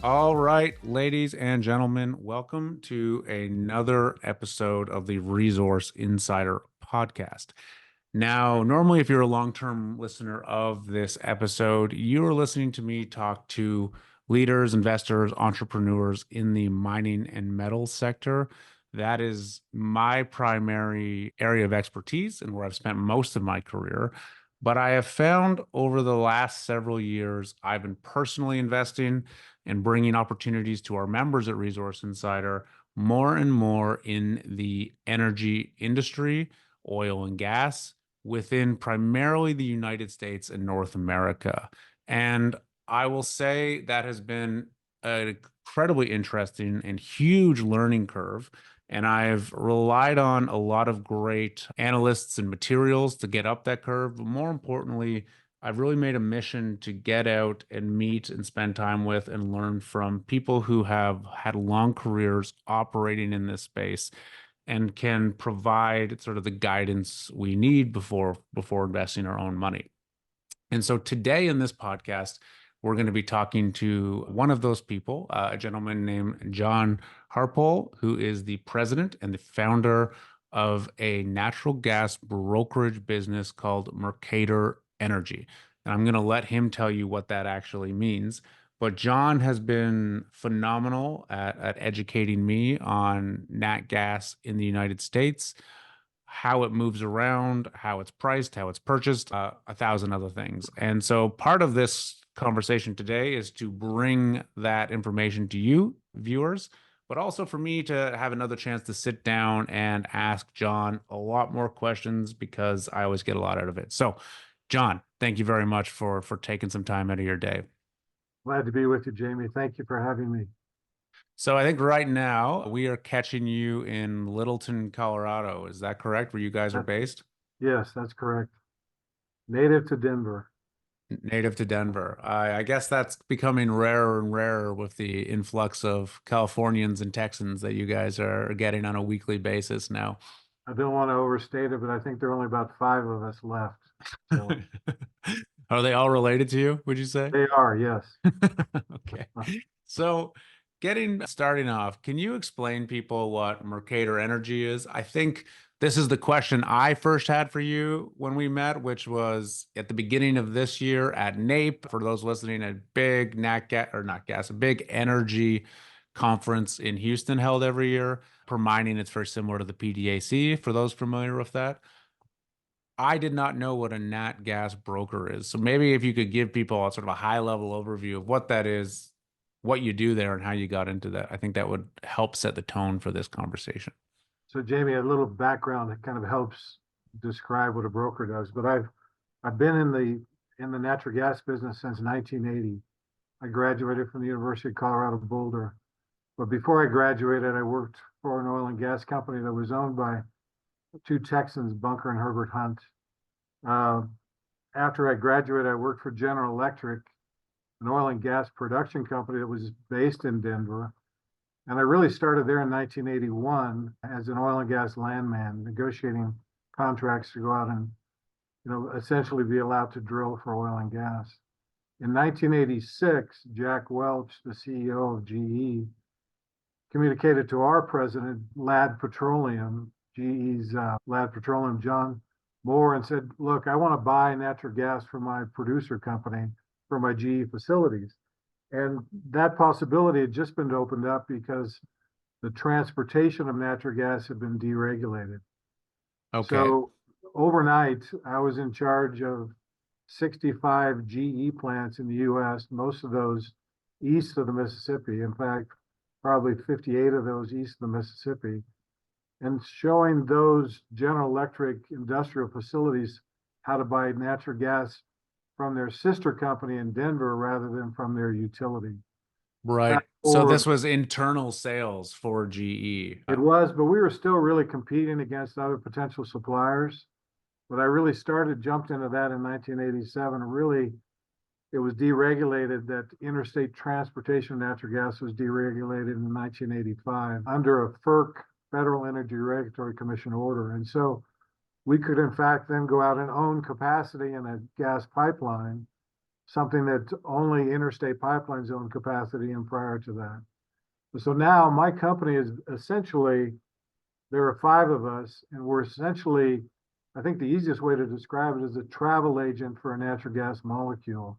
All right, ladies and gentlemen, welcome to another episode of the Resource Insider podcast. Now, normally, if you're a long-term listener of this episode, you are listening to me talk to leaders, investors, entrepreneurs in the mining and metals sector. That is my primary area of expertise and where I've spent most of my career. But I have found over the last several years, I've been personally investing and bringing opportunities to our members at Resource Insider more and more in the energy industry, oil and gas, within primarily the United States and North America. And I will say that has been an incredibly interesting and huge learning curve. And I've relied on a lot of great analysts and materials to get up that curve. But more importantly, I've really made a mission to get out and meet and spend time with and learn from people who have had long careers operating in this space and can provide sort of the guidance we need before investing our own money. And so today in this podcast, we're going to be talking to one of those people, a gentleman named John Harpole, who is the president and the founder of a natural gas brokerage business called Mercator Energy. And I'm going to let him tell you what that actually means. But John has been phenomenal at educating me on nat gas in the United States, how it moves around, how it's priced, how it's purchased, a thousand other things. And so part of this conversation today is to bring that information to you, viewers, but also for me to have another chance to sit down and ask John a lot more questions because I always get a lot out of it. So, John, thank you very much for taking some time out of your day. Glad to be with you, Jamie. Thank you for having me. So I think right now we are catching you in Littleton, Colorado. Is that correct? Where you guys are That, based? yes, that's correct. Native to Denver. Native to Denver. I guess that's becoming rarer and rarer with the influx of Californians and Texans that you guys are getting on a weekly basis now. I don't want to overstate it, but I think there are only about five of us left. So Are they all related to you, would you say? they are, yes. Okay. So, getting starting off, can you explain people what Mercator Energy is? I think this is the question I first had for you when we met, which was at the beginning of this year at NAPE. For those listening, a big nat gas or not gas, a big energy conference in Houston held every year. Per mining, it's very similar to the PDAC. For those familiar with that. I did not know what a nat gas broker is. So maybe if you could give people a sort of a high level overview of what that is, what you do there, and how you got into that, I think that would help set the tone for this conversation. So Jamie, a little background that kind of helps describe what a broker does. But I've been in the natural gas business since 1980. I graduated from the University of Colorado Boulder. But before I graduated, I worked for an oil and gas company that was owned by two Texans, Bunker and Herbert Hunt. Uh, After I graduated, I worked for General Electric, an oil and gas production company that was based in Denver. And I really started there in 1981 as an oil and gas landman, negotiating contracts to go out and, essentially be allowed to drill for oil and gas. In 1986, Jack Welch, the CEO of GE, communicated to our president, Ladd Petroleum, GE's Ladd Petroleum, John Moore, and said, look, I want to buy natural gas from my producer company for my GE facilities. And that possibility had just been opened up because the transportation of natural gas had been deregulated. Okay. So overnight, I was in charge of 65 GE plants in the US, most of those east of the Mississippi. In fact, probably 58 of those east of the Mississippi, and showing those General Electric industrial facilities how to buy natural gas from their sister company in Denver rather than from their utility. Right. Fast So forward, this was internal sales for GE. it was, but we were still really competing against other potential suppliers. But I really jumped into that in 1987. Really, it was deregulated that interstate transportation of natural gas was deregulated in 1985 under a FERC, Federal Energy Regulatory Commission order. And so we could, in fact, then go out and own capacity in a gas pipeline something that only interstate pipelines own capacity in prior to that. So now my company is essentially, there are five of us, and we're essentially, I think the easiest way to describe it is a travel agent for a natural gas molecule.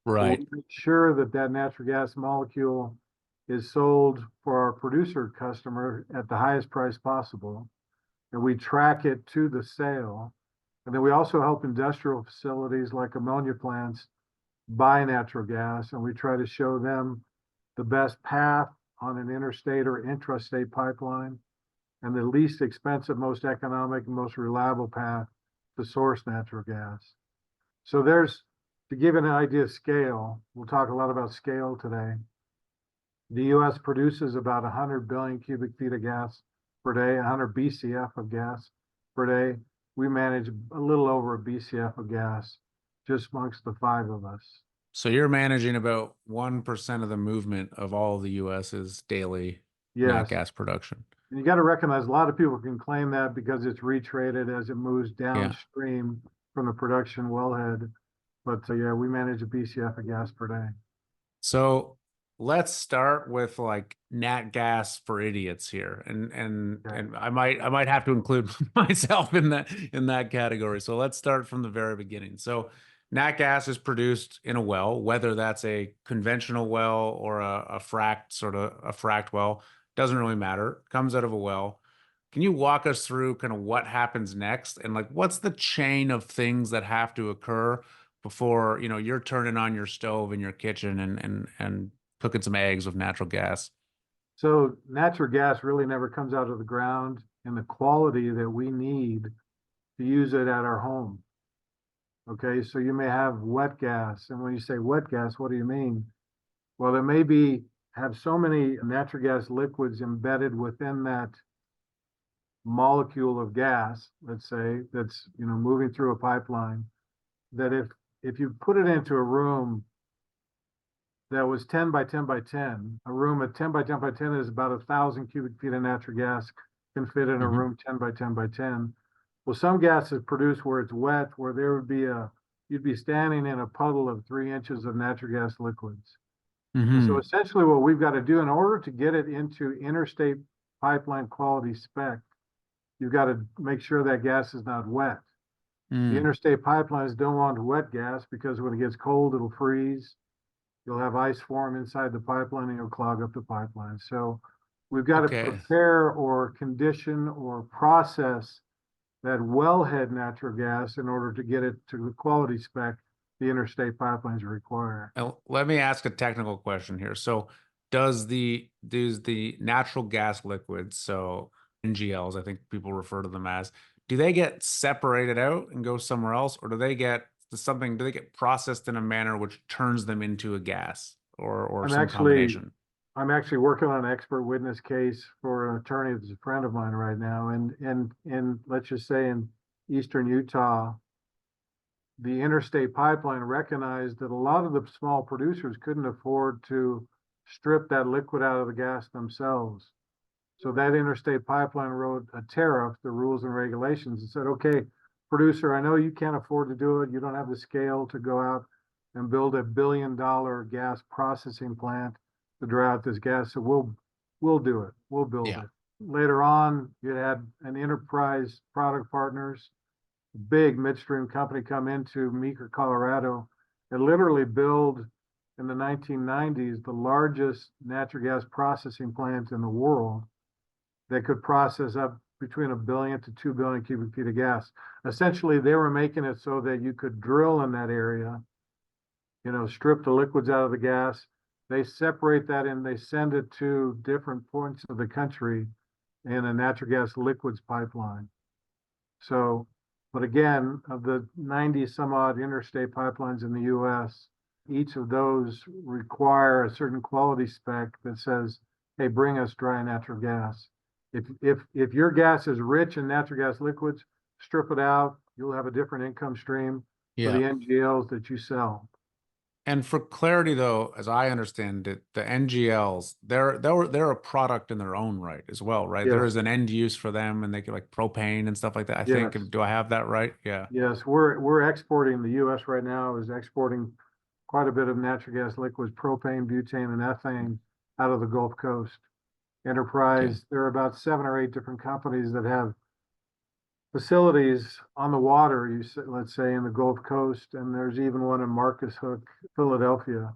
So we Right. make sure that that natural gas molecule is sold for our producer customer at the highest price possible. And we track it to the sale. And then we also help industrial facilities like ammonia plants buy natural gas, and we try to show them the best path on an interstate or intrastate pipeline and the least expensive, most economic, and most reliable path to source natural gas. So there's, to give an idea of scale, we'll talk a lot about scale today. The US produces about 100 billion cubic feet of gas per day, 100 BCF of gas per day. We manage a little over a BCF of gas just amongst the five of us. So you're managing about 1% of the movement of all the US's daily nat Yes. gas production. And you got to recognize a lot of people can claim that because it's retraded as it moves Yeah. downstream from the production wellhead. But yeah, we manage a BCF of gas per day. So let's start with like nat gas for idiots here. Okay. And I might have to include myself in that category. So let's start from the very beginning. So nat gas is produced in a well, whether that's a conventional well or a fracked well, doesn't really matter. Comes out of a well. Can you walk us through kind of what happens next and like what's the chain of things that have to occur before, you're turning on your stove in your kitchen and cooking some eggs with natural gas? So natural gas really never comes out of the ground in the quality that we need to use it at our home. Okay, so you may have wet gas. And when you say wet gas, what do you mean? Well, there may be have so many natural gas liquids embedded within that molecule of gas, let's say, that's moving through a pipeline, that if you put it into a room that was 10 by 10 by 10, a room at 10 by 10 by 10 is about 1,000 cubic feet of natural gas can fit in a Hmm. room 10 by 10 by 10. Well, some gas is produced where it's wet, where there would be you'd be standing in a puddle of 3 inches of natural gas liquids. And so Hmm. essentially what we've got to do in order to get it into interstate pipeline quality spec, you've got to make sure that gas is not wet. The Mm. interstate pipelines don't want wet gas because when it gets cold, it'll freeze. You'll have ice form inside the pipeline and you'll clog up the pipeline. So we've got to Okay. prepare or condition or process that wellhead natural gas in order to get it to the quality spec the interstate pipelines require. Now, let me ask a technical question here. So does the natural gas liquids, so NGLs, I think people refer to them as, do they get separated out and go somewhere else, or do they get processed in a manner which turns them into a gas or I'm some actually combination? I'm actually working on an expert witness case for an attorney that's a friend of mine right now. And let's just say in eastern Utah, the interstate pipeline recognized that a lot of the small producers couldn't afford to strip that liquid out of the gas themselves. So that interstate pipeline wrote a tariff, the rules and regulations, and said, okay, producer, I know you can't afford to do it. You don't have the scale to go out and build $1 billion gas processing plant to draw out this gas. So we'll do it. We'll build Yeah. it. Later on, you had an enterprise product partners, big midstream company come into Meeker, Colorado, and literally build in the 1990s the largest natural gas processing plant in the world that could process up between 1 billion to 2 billion cubic feet of gas. Essentially, they were making it so that you could drill in that area, strip the liquids out of the gas. They separate that and they send it to different points of the country in a natural gas liquids pipeline. So, but again, of the 90 some odd interstate pipelines in the US, each of those require a certain quality spec that says, hey, bring us dry natural gas. If your gas is rich in natural gas liquids, strip it out. You'll have a different income stream for the Yeah. NGLs that you sell. And for clarity, though, as I understand it, the NGLs, they're a product in their own right as well, right? There Yes, is an end use for them, and they get like propane and stuff like that. I think. yes, Do I have that right? Yeah. yes. We're exporting. The U.S. right now is exporting quite a bit of natural gas liquids, propane, butane, and ethane out of the Gulf Coast. Okay. Enterprise, there are about 7 or 8 different companies that have facilities on the water, let's say in the Gulf Coast, and there's even one in Marcus Hook, Philadelphia,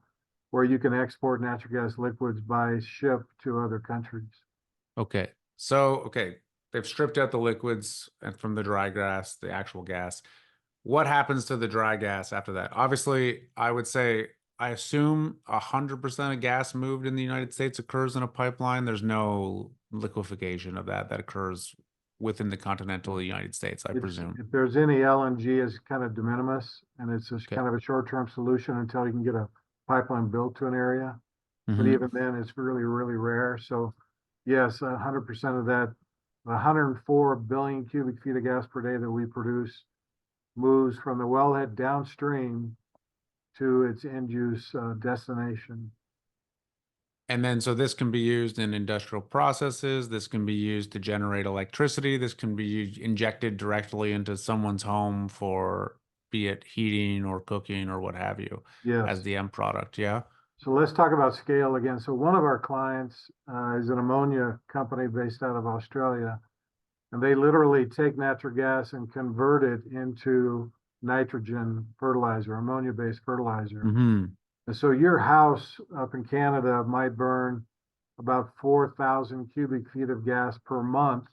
where you can export natural gas liquids by ship to other countries. Okay. So, okay, they've stripped out the liquids and from the dry gas, the actual gas. What happens to the dry gas after that? Obviously, I would say I assume 100% of gas moved in the United States occurs in a pipeline. There's no liquefaction of that occurs within the continental United States, I It's, presume. if there's any LNG, it's kind of de minimis, and it's just Okay. kind of a short-term solution until you can get a pipeline built to an area. But Hmm. even then, it's really, really rare. So yes, 100% of that, 104 billion cubic feet of gas per day that we produce moves from the wellhead downstream to its end use destination. And then, so this can be used in industrial processes. This can be used to generate electricity. This can be injected directly into someone's home for, be it heating or cooking or what have you, as Yes. the end product. Yeah. So let's talk about scale again. So one of our clients is an ammonia company based out of Australia, and they literally take natural gas and convert it into nitrogen fertilizer, ammonia-based fertilizer. Hmm. And so your house up in Canada might burn about 4,000 cubic feet of gas per month.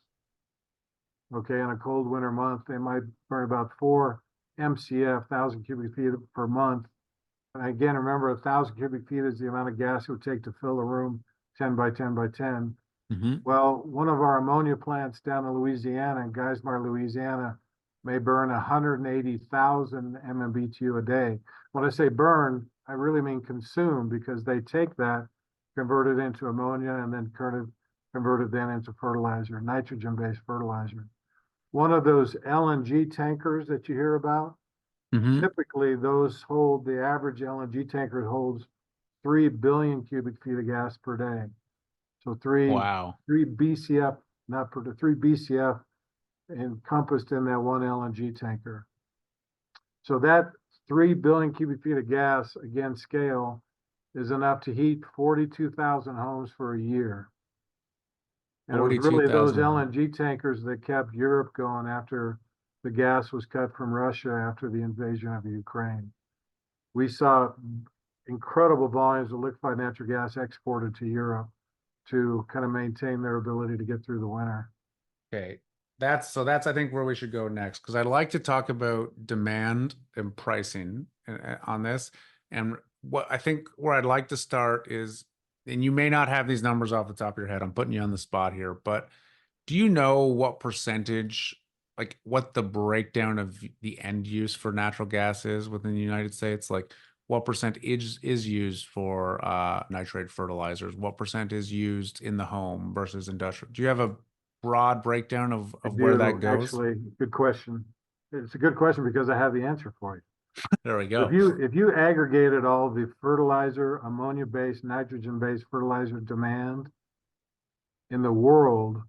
Okay, in a cold winter month, they might burn about 4 MCF, 1,000 cubic feet per month. And again, remember, 1,000 cubic feet is the amount of gas it would take to fill a room 10 by 10 by 10. Hmm. Well, one of our ammonia plants down in Louisiana, in Geismar, Louisiana, may burn 180,000 MMBTU a day. When I say burn, I really mean consume, because they take that, convert it into ammonia, and then convert it then into fertilizer, nitrogen-based fertilizer. One of those LNG tankers that you hear about, Hmm. typically those hold, the average LNG tanker holds 3 billion cubic feet of gas per day. So Wow. 3 BCF, not per 3 BCF encompassed in that one LNG tanker. So that 3 billion cubic feet of gas, again, scale, is enough to heat 42,000 homes for a year. And it was really those 42,000. LNG tankers that kept Europe going after the gas was cut from Russia after the invasion of Ukraine. We saw incredible volumes of liquefied natural gas exported to Europe to kind of maintain their ability to get through the winter. Okay. That's I think where we should go next, because I'd like to talk about demand and pricing on this. And what I think where I'd like to start is, and you may not have these numbers off the top of your head, I'm putting you on the spot here, but do you know what percentage, like what the breakdown of the end use for natural gas is within the United States? Like what percent is used for nitrate fertilizers? What percent is used in the home versus industrial? Do you have a broad breakdown I of where that do, goes? actually. Good question. It's a good question because I have the answer for you. There we If go. you aggregated all the fertilizer, ammonia-based, nitrogen-based fertilizer demand in the world,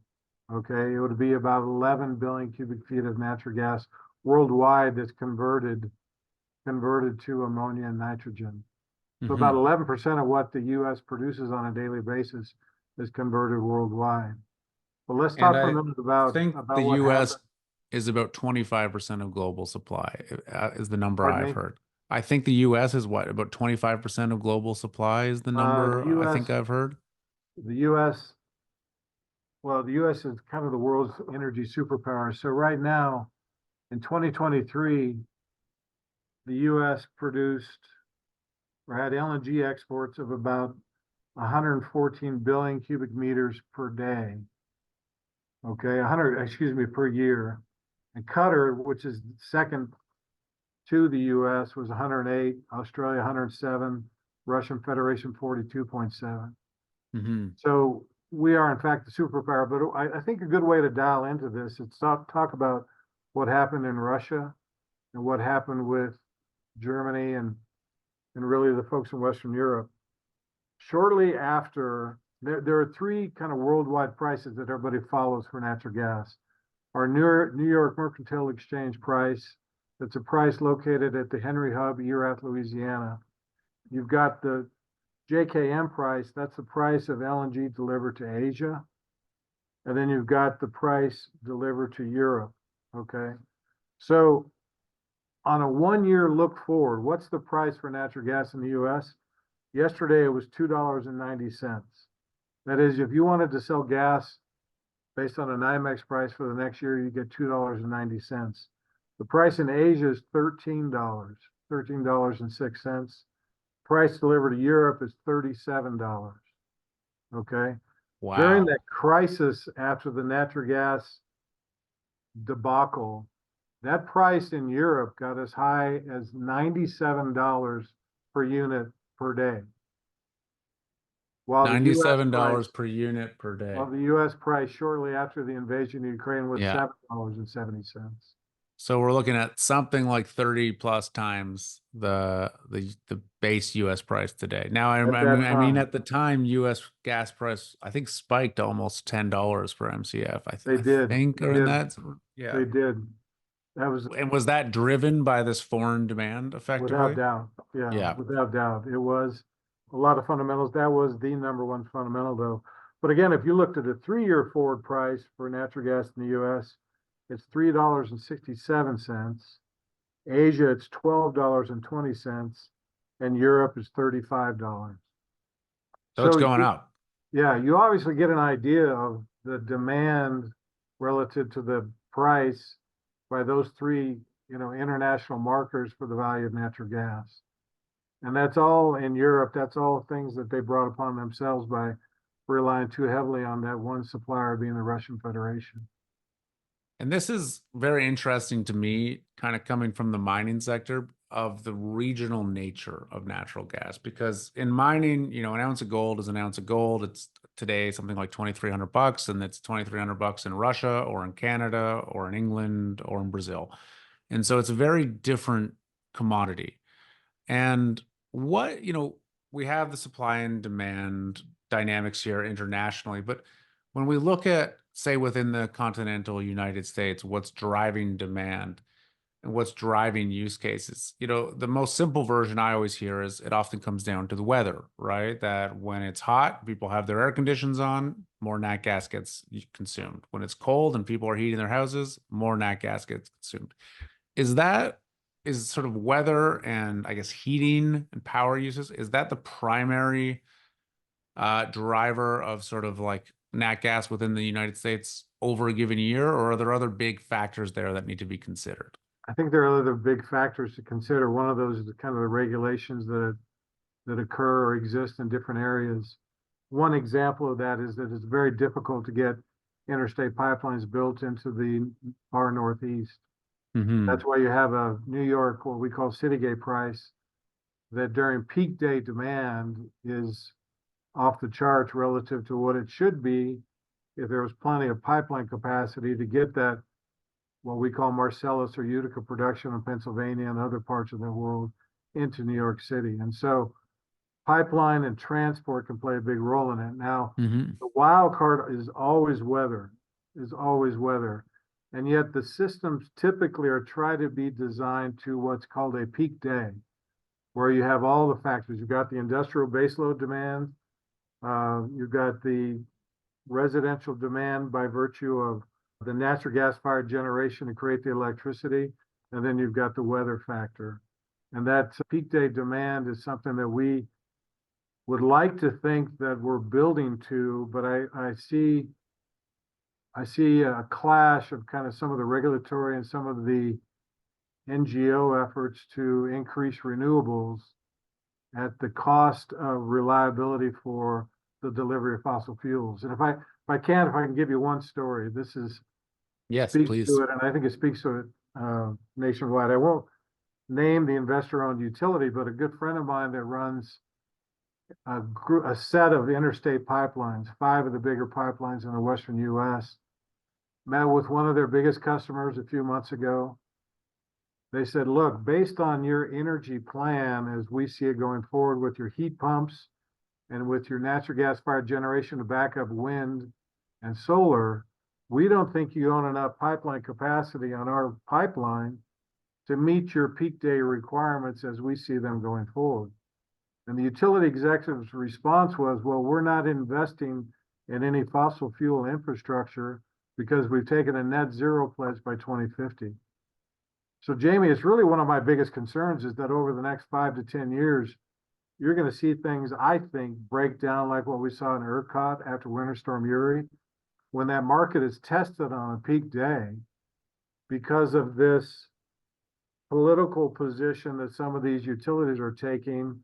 okay, it would be about 11 billion cubic feet of natural gas worldwide that's converted to ammonia and nitrogen. So about Hmm. 11% of what the U.S. produces on a daily basis is converted worldwide. But let's And talk for a I minute think the about what US happened. is about 25% of global supply, is the number Pardon I've me. heard. I think the US is what, about 25% of global supply is the The number I think U.S. I've heard. the U.S. Well, the U.S. is kind of the world's energy superpower. So right now, in 2023, the U.S. produced or had LNG exports of about 114 billion cubic meters per day. Okay, 100, excuse me, per year. And Qatar, which is second to the U.S., was 108, Australia 107, Russian Federation 42.7. Hmm. So we are, in fact, the superpower. But I think a good way to dial into this is talk about what happened in Russia and what happened with Germany and really the folks in Western Europe. Shortly after, there are three kind of worldwide prices that everybody follows for natural gas. Our New York Mercantile Exchange price, that's a price located at the Henry Hub, Erath, Louisiana. You've got the JKM price, that's the price of LNG delivered to Asia. And then you've got the price delivered to Europe. Okay. So on a 1 year look forward, what's the price for natural gas in the US? Yesterday it was $2.90. That is, if you wanted to sell gas based on a NYMEX price for the next year, you get $2.90. The price in Asia is $13.06. Price delivered to Europe is $37. Okay. During Wow. that crisis after the natural gas debacle, that price in Europe got as high as $97 per unit per day, while the US $97 price, per unit per day. while the US price shortly after the invasion of Ukraine was Yeah. $7.70. So we're looking at something like 30 plus times the base US price today. Now, At that I mean, time. at the time, US gas price, I think, spiked almost $10 per MCF. They I did. think, They or in did. that. Yeah. They did. That was And was that driven by this foreign demand without effectively? doubt. Yeah, Yeah. without doubt. It was a lot of fundamentals. That was the number one fundamental, though. But again, if you looked at a 3 year forward price for natural gas in the US, it's $3.67. Asia, it's $12.20. And Europe is $35. So it's So, going up. yeah, you obviously get an idea of the demand relative to the price by those three, international markers for the value of natural gas. And that's all in Europe. That's all things that they brought upon themselves by relying too heavily on that one supplier being the Russian Federation. And this is very interesting to me, kind of coming from the mining sector of the regional nature of natural gas. Because in mining, an ounce of gold is an ounce of gold. It's today something like 2,300 bucks, and it's 2,300 bucks in Russia or in Canada or in England or in Brazil. And so it's a very different commodity. And we have the supply and demand dynamics here internationally, but when we look at, say, within the continental United States, what's driving demand and what's driving use cases, the most simple version I always hear is it often comes down to the weather, right? That when it's hot, people have their air conditions on, more nat gas gets consumed. When it's cold and people are heating their houses, more nat gas gets consumed. Is that is sort of weather and I guess heating and power uses, is that the primary driver of sort of like nat gas within the United States over a given year, or are there other big factors there that need to be considered? I think there are other big factors to consider. One of those is kind of the regulations that occur or exist in different areas. One example of that is that it's very difficult to get interstate pipelines built into the far northeast. Hmm. That's why you have a New York, what we call city gate price, that during peak day demand is off the charts relative to what it should be if there was plenty of pipeline capacity to get that, what we call Marcellus or Utica production in Pennsylvania and other parts of the world into New York City. And so pipeline and transport can play a big role in it. Now, Hmm. the wild card is always weather. And yet the systems typically are try to be designed to what's called a peak day, where you have all the factors. You've got the industrial baseload demand, you've got the residential demand by virtue of the natural gas fired generation to create the electricity, and then you've got the weather factor. And that peak day demand is something that we would like to think that we're building to, but I see a clash of kind of some of the regulatory and some of the NGO efforts to increase renewables at the cost of reliability for the delivery of fossil fuels. And if I can give you one story, this is Yes, speaks to please. it, and I think it speaks to it nationwide. I won't name the investor-owned utility, but a good friend of mine that runs a set of interstate pipelines, five of the bigger pipelines in the western U.S., met with one of their biggest customers a few months ago. They said, look, based on your energy plan, as we see it going forward with your heat pumps and with your natural gas fired generation to back up wind and solar, we don't think you own enough pipeline capacity on our pipeline to meet your peak day requirements as we see them going forward. And the utility executive's response was, well, we're not investing in any fossil fuel infrastructure because we've taken a net zero pledge by 2050. So Jamie, it's really one of my biggest concerns is that over the next 5 to 10 years, you're going to see things, I think, break down like what we saw in ERCOT after Winter Storm Uri, when that market is tested on a peak day because of this political position that some of these utilities are taking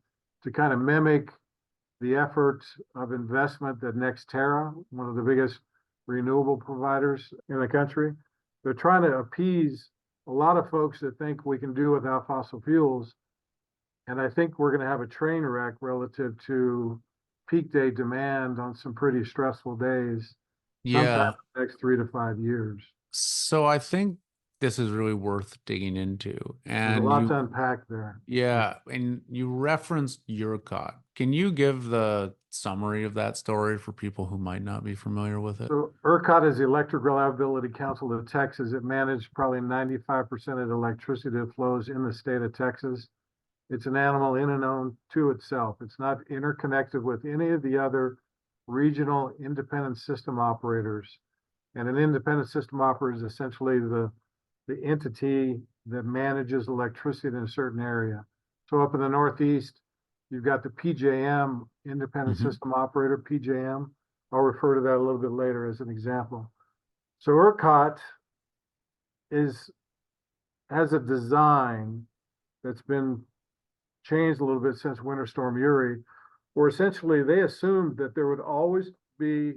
to kind of mimic the efforts of investment that NextEra, one of the biggest renewable providers in the country, they're trying to appease a lot of folks that think we can do without fossil fuels. And I think we're going to have a train wreck relative to peak day demand on some pretty stressful days sometime Yeah. in the next 3 to 5 years. So I think this is really worth digging into. There's a And lot to you, unpack there. yeah, and you referenced ERCOT. Can you give the summary of that story for people who might not be familiar with it? So ERCOT is the Electric Reliability Council of Texas. It manages probably 95% of the electricity that flows in the state of Texas. It's an animal in and on to itself. It's not interconnected with any of the other regional independent system operators. And an independent system operator is essentially the entity that manages electricity in a certain area. So up in the Northeast, you've got the PJM, independent Mhm. system operator, PJM. I'll refer to that a little bit later as an example. So ERCOT has a design that's been changed a little bit since Winter Storm Uri, where essentially they assumed that there would always be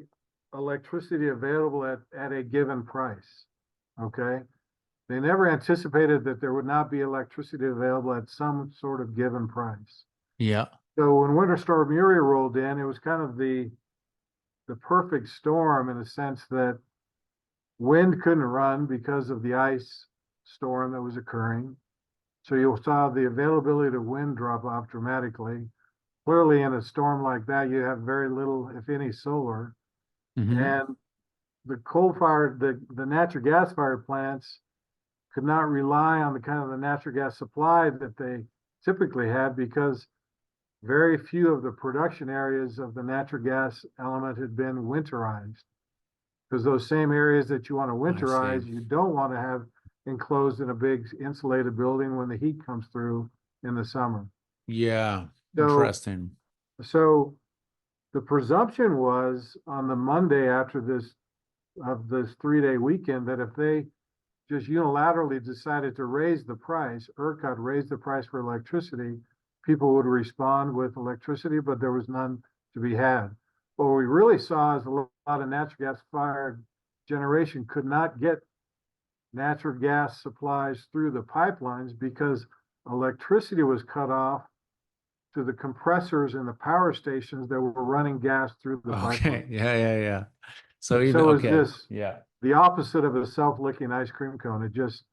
electricity available at a given price. Okay. They never anticipated that there would not be electricity available at some sort of given price. Yeah. So when Winter Storm Uri rolled in, it was kind of the perfect storm in a sense that wind couldn't run because of the ice storm that was occurring. So you saw the availability of wind drop off dramatically. Clearly, in a storm like that, you have very little, if any, solar. Hmm. And the coal-fired, the natural gas-fired plants could not rely on the kind of the natural gas supply that they typically had because very few of the production areas of the natural gas element had been winterized. Because those same areas that you want to I see. winterize, you don't want to have enclosed in a big insulated building when the heat comes through in the summer. Yeah. So, Interesting. so the presumption was on the Monday after this 3-day weekend that if they just unilaterally decided to raise the price, ERCOT raised the price for electricity, people would respond with electricity, but there was none to be had. What we really saw is a lot of natural gas fired generation could not get natural gas supplies through the pipelines because electricity was cut off to the compressors and the power stations that were running gas through the pipeline. Okay. Yeah, yeah, yeah. So even So is okay. this Yeah. the opposite of a self-licking ice cream cone? It just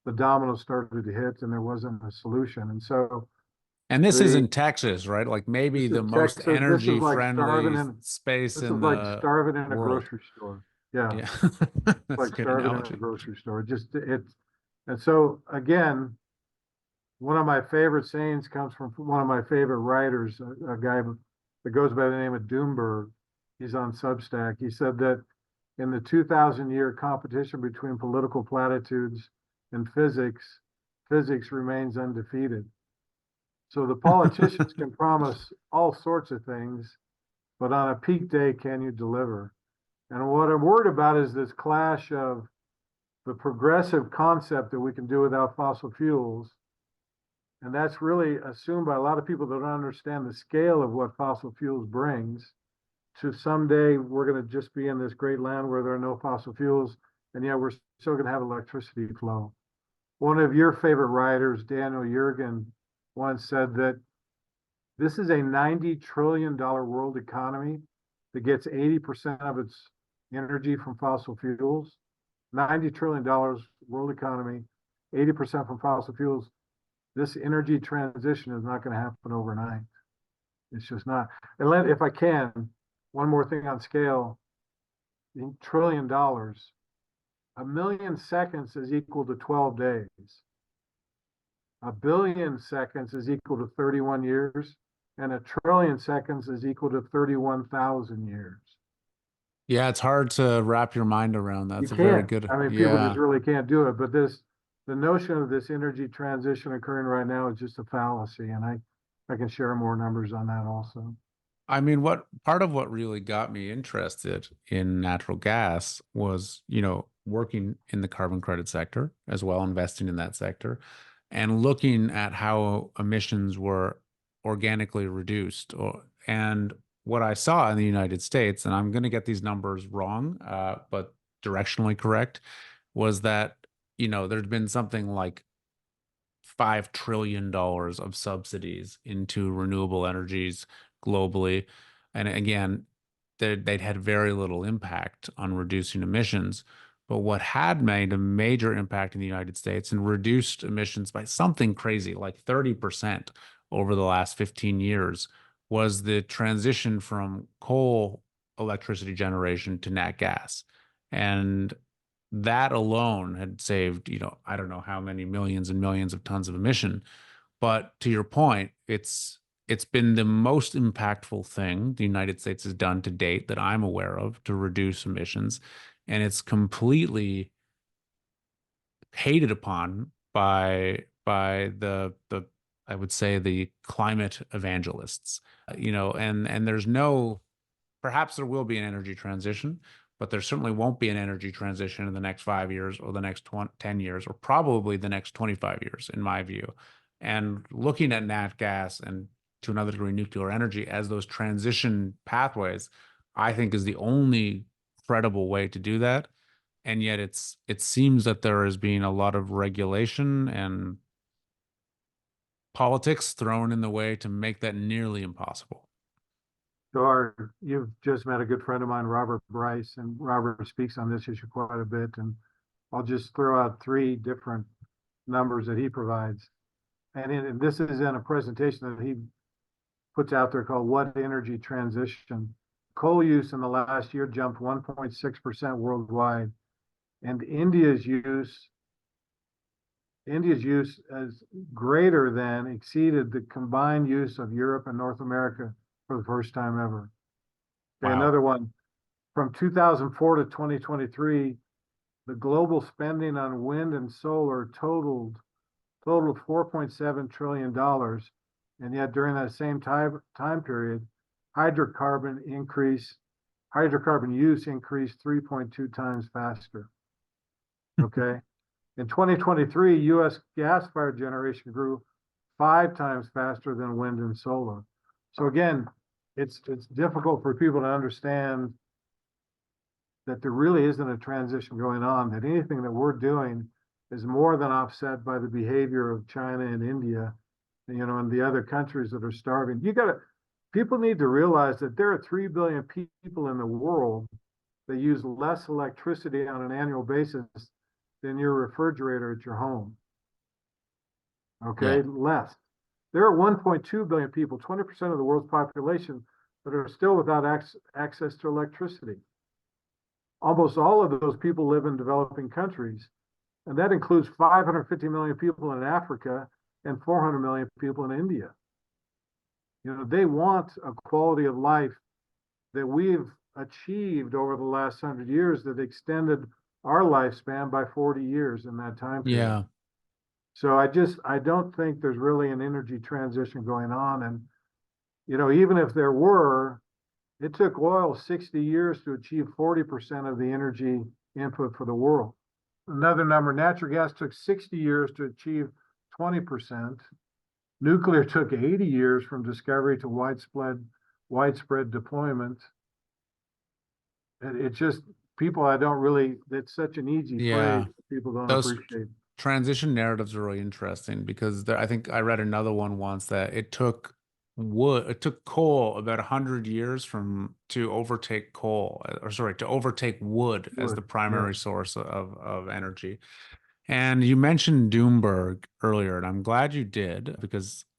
the dominoes started to hit and there wasn't a solution. And so And this is the in Texas, right? Like maybe this is the most Texas. energy friendly space This is in like the starving in a world. grocery store. Yeah, Yeah. it's That's a like good starving in a analogy. grocery store. And so again, one of my favorite sayings comes from one of my favorite writers, a guy that goes by the name of Doomberg. He's on Substack. He said that in the 2,000-year competition between political platitudes and physics, physics remains undefeated. So the politicians can promise all sorts of things, but on a peak day, can you deliver? And what I'm worried about is this clash of the progressive concept that we can do without fossil fuels. And that's really assumed by a lot of people that don't understand the scale of what fossil fuels brings to someday we're going to just be in this great land where there are no fossil fuels, and yet we're still going to have electricity flow. One of your favorite writers, Daniel Yergin, once said that this is a $90 trillion world economy that gets 80% of its energy from fossil fuels. $90 trillion world economy, 80% from fossil fuels. This energy transition is not going to happen overnight. It's just not. And if I can, one more thing on scale, $1 trillion, a million seconds is equal to 12 days. A billion seconds is equal to 31 years. and a trillion seconds is equal to 31,000 years. Yeah, it's hard to wrap your mind around. You That's a very can't. good, I mean, people just yeah. really can't do it. But the notion of this energy transition occurring right now is just a fallacy. And I can share more numbers on that also. I mean, what part of what really got me interested in natural gas was, working in the carbon credit sector as well, investing in that sector, and looking at how emissions were organically reduced. And what I saw in the United States, and I'm going to get these numbers wrong, but directionally correct, was that, there'd been something like $5 trillion of subsidies into renewable energies globally. And again, they'd had very little impact on reducing emissions. But what had made a major impact in the United States and reduced emissions by something crazy, like 30% over the last 15 years, was the transition from coal electricity generation to nat gas. And that alone had saved, I don't know how many millions and millions of tons of emission. But to your point, it's been the most impactful thing the United States has done to date that I'm aware of to reduce emissions. And it's completely hated upon by the I would say the climate evangelists. And there's no perhaps there will be an energy transition, but there certainly won't be an energy transition in the next 5 years or the next 10 years or probably the next 25 years, in my view. And looking at nat gas and to another degree nuclear energy as those transition pathways, I think is the only credible way to do that. And yet it seems that there has been a lot of regulation and politics thrown in the way to make that nearly impossible. So you've just met a good friend of mine, Robert Bryce, and Robert speaks on this issue quite a bit. And I'll just throw out three different numbers that he provides. And this is in a presentation that he puts out there called What Energy Transition. Coal use in the last year jumped 1.6% worldwide, and India's use as greater than exceeded the combined use of Europe and North America for the first time ever. Okay, Wow. another one. From 2004 to 2023, the global spending on wind and solar totaled $4.7 trillion. And yet during that same time period, hydrocarbon use increased 3.2 times faster. Okay. In 2023, US gas fired generation grew 5 times faster than wind and solar. So again, it's difficult for people to understand that there really isn't a transition going on, that anything that we're doing is more than offset by the behavior of China and India, and the other countries that are starving. People need to realize that there are 3 billion people in the world that use less electricity on an annual basis than your refrigerator at your home. Yeah. Okay, less. There are 1.2 billion people, 20% of the world's population, that are still without access to electricity. Almost all of those people live in developing countries, and that includes 550 million people in Africa and 400 million people in India. They want a quality of life that we've achieved over the last 100 years that extended our lifespan by 40 years in that time period. Yeah. So I don't think there's really an energy transition going on. And, even if there were, it took oil 60 years to achieve 40% of the energy input for the world. Another number, natural gas took 60 years to achieve 20%. Nuclear took 80 years from discovery to widespread deployment. It's just it's such an easy phrase Yeah. people don't Those appreciate. transition narratives are really interesting because I think I read another one once that it took coal about 100 years to overtake to overtake wood as the Wood, primary yes. source of energy. And you mentioned Doomberg earlier, and I'm glad you did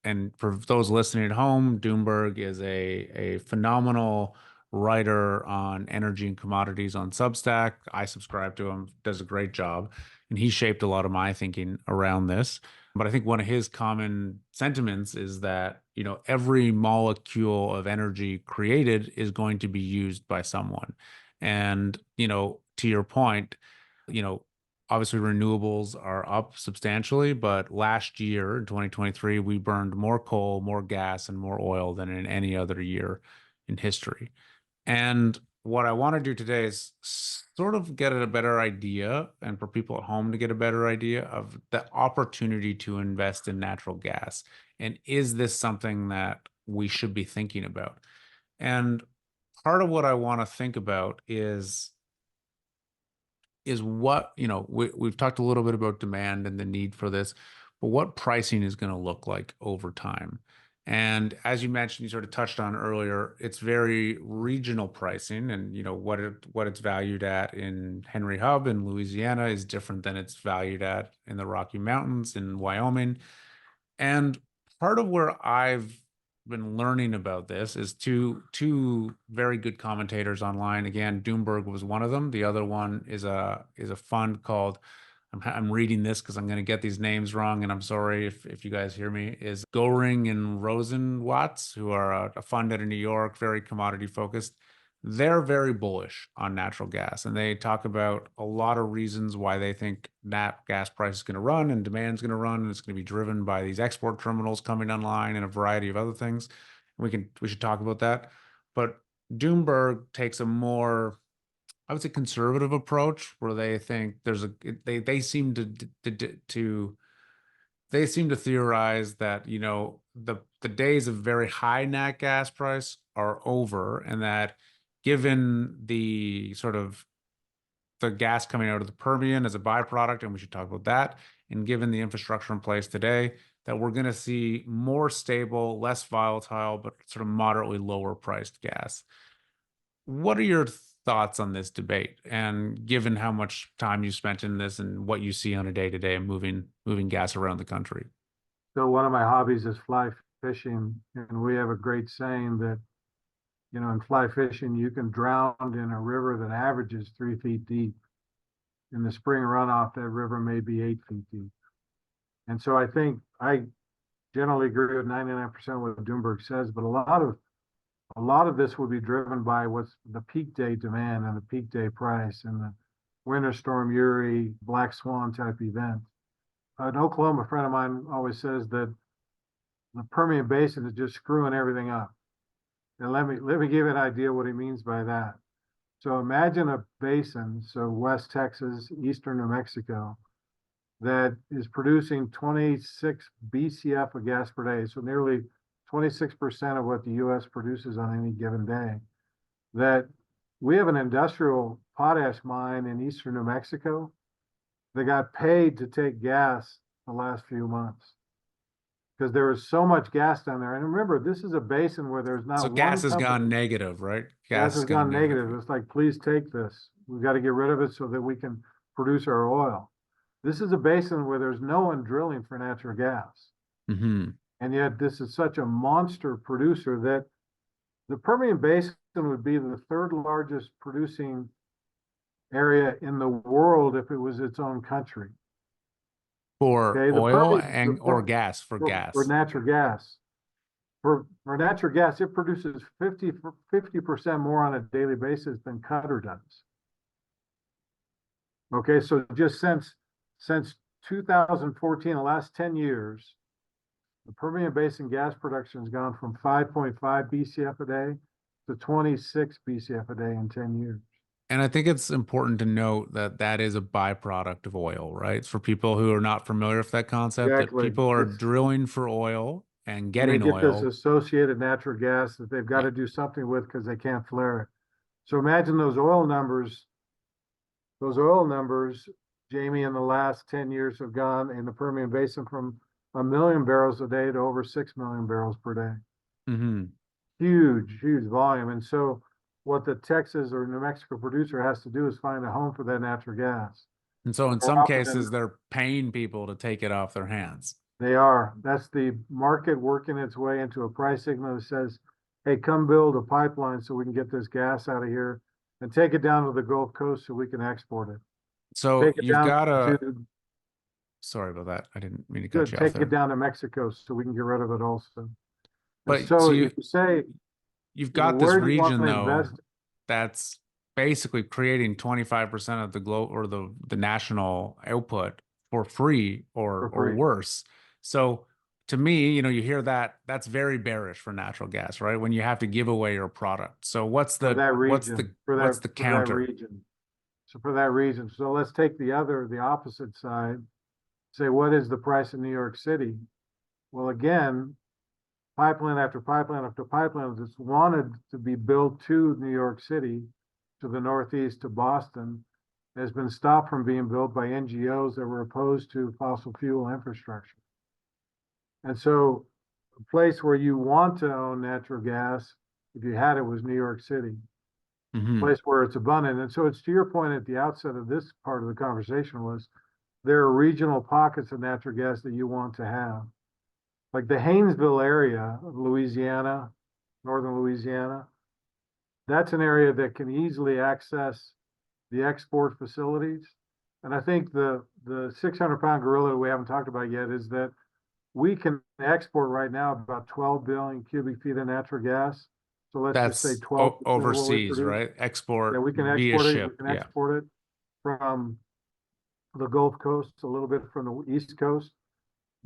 and for those listening at home, Doomberg is a phenomenal writer on energy and commodities on Substack. I subscribe to him, does a great job, and he shaped a lot of my thinking around this. But I think one of his common sentiments is that, every molecule of energy created is going to be used by someone. And, to your point, you know, obviously renewables are up substantially, but last year in 2023, we burned more coal, more gas, and more oil than in any other year in history. And what I want to do today is sort of get a better idea, and for people at home to get a better idea of the opportunity to invest in natural gas. And is this something that we should be thinking about? And part of what I want to think about is what, we've talked a little bit about demand and the need for this, but what pricing is going to look like over time. And as you mentioned, you sort of touched on earlier, it's very regional pricing, and what it's valued at in Henry Hub in Louisiana is different than it's valued at in the Rocky Mountains in Wyoming. And part of where I've been learning about this is two very good commentators online. Again, Doomberg was one of them. The other one is a fund called, I'm reading this because I'm going to get these names wrong, and I'm sorry if you guys hear me, is Goring and Rosenwatz, who are a fund out of New York, very commodity focused. They're very bullish on natural gas, and they talk about a lot of reasons why they think that gas price is going to run and demand is going to run, and it's going to be driven by these export terminals coming online and a variety of other things. We should talk about that. But Doomberg takes a more, I would say, conservative approach, where they think they seem to they seem to theorize that, the days of very high nat gas price are over, and that given the sort of the gas coming out of the Permian as a byproduct, and we should talk about that, and given the infrastructure in place today, that we're going to see more stable, less volatile, but sort of moderately lower priced gas. What are your thoughts on this debate? And given how much time you spent in this and what you see on a day to day moving gas around the country? So one of my hobbies is fly fishing, and we have a great saying that, in fly fishing, you can drown in a river that averages 3 feet deep. In the spring runoff, that river may be 8 feet deep. And so I think I generally agree with 99% of what Doomberg says, but a lot of this will be driven by what's the peak day demand and the peak day price and the Winter Storm Uri, Black Swan type event. An Oklahoma friend of mine always says that the Permian Basin is just screwing everything up. And let me give you an idea what he means by that. So imagine a basin, so West Texas, Eastern New Mexico, that is producing 26 BCF of gas per day, so nearly 26% of what the U.S. produces on any given day. That we have an industrial potash mine in Eastern New Mexico that got paid to take gas the last few months because there was so much gas down there. And remember, this is a basin where there's So not gas one has gone company. negative, right? Gas Gas has has gone gone negative. negative. It's like, please take this. We've got to get rid of it so that we can produce our oil. This is a basin where there's no one drilling for natural gas. Mm-hmm. And yet this is such a monster producer that the Permian Basin would be the third largest producing area in the world if it was its own country. For Okay, the oil Permian and or gas for for gas. natural gas. For natural gas, it produces 50% more on a daily basis than Qatar does. Okay, so just since 2014, the last 10 years, the Permian Basin gas production has gone from 5.5 BCF a day to 26 BCF a day in 10 years. And I think it's important to note that that is a byproduct of oil, right? For people who are not familiar with that concept, that Exactly. people are It's drilling for oil and and they getting get this oil. associated natural gas that they've got to do something with because they can't flare it. So imagine those oil numbers, Jamie, in the last 10 years have gone in the Permian Basin from 1 million barrels a day to over 6 million barrels per day. Mm-hmm. Huge, huge volume. And so what the Texas or New Mexico producer has to do is find a home for that natural gas. And so in More some often than cases, they're paying people to take it off their hands. they are. That's the market working its way into a price signal that says, hey, come build a pipeline so we can get this gas out of here and take it down to the Gulf Coast so we can export it. So Take it down to Sorry about that. I didn't mean to cut Good, you off take it there. down to Mexico so we can get rid of it also. And But so so if you say, you've got this where do you want region to though invest that's basically creating 25% of the globe or the national output for free for or free? worse. So to me, you hear that that's very bearish for natural gas, right? When you have to give away your product. So what's For the that what's region, the what's the for that counter? region. So for that region, so let's take the opposite side. Say, what is the price in New York City? Well, again, pipeline after pipeline after pipeline that's wanted to be built to New York City, to the Northeast, to Boston, has been stopped from being built by NGOs that were opposed to fossil fuel infrastructure. And so a place where you want to own natural gas, if you had it, was New York City, Hmm. place where it's abundant. And so it's to your point at the outset of this part of the conversation was there are regional pockets of natural gas that you want to have. Like the Haynesville area of Louisiana, northern Louisiana, that's an area that can easily access the export facilities. And I think the 600-pound gorilla that we haven't talked about yet is that we can export right now about 12 billion cubic feet of natural gas. So let's just say That's 12% of what we overseas, produce. right? Yeah, Export we can via export it. We ship. can Yeah. export it from the Gulf Coast, a little bit from the East Coast.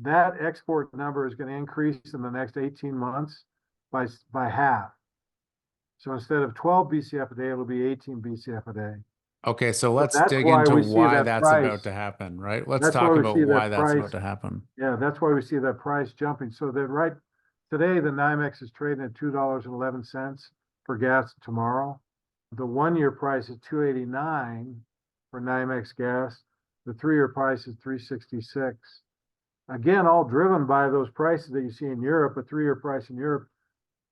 That export number is going to increase in the next 18 months by half. So instead of 12 BCF a day, it'll be 18 BCF a day. Okay, so So let's that's dig why into we see why that that's about price. to happen, right? Let's That's why talk we about see why that that's about price. to happen. Yeah, that's why we see that price jumping. So that right today, the NYMEX is trading at $2.11 for gas tomorrow. The 1-year price is 289 for NYMEX gas. The 3-year price is 366. Again, all driven by those prices that you see in Europe. A 3-year price in Europe,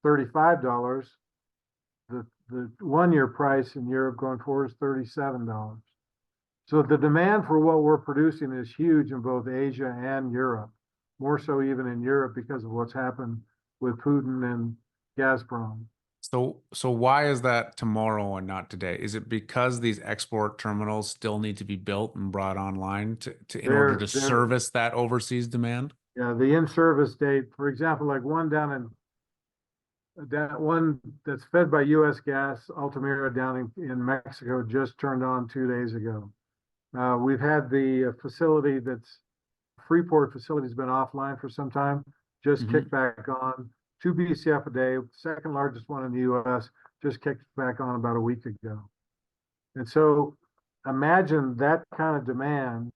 $35. The 1-year price in Europe going forward is $37. So the demand for what we're producing is huge in both Asia and Europe, more so even in Europe because of what's happened with Putin and Gazprom. So why is that tomorrow and not today? Is it because these export terminals still need to be built and brought online to in order to They're service that overseas demand? Yeah, the in-service date, for example, like one that's fed by U.S. gas, Altamira down in Mexico, just turned on 2 days ago. We've had the facility that's Freeport facility has been offline for some time, just kicked Hmm. back on 2 BCF a day, second largest one in the US, just kicked back on about a week ago. And so imagine that kind of demand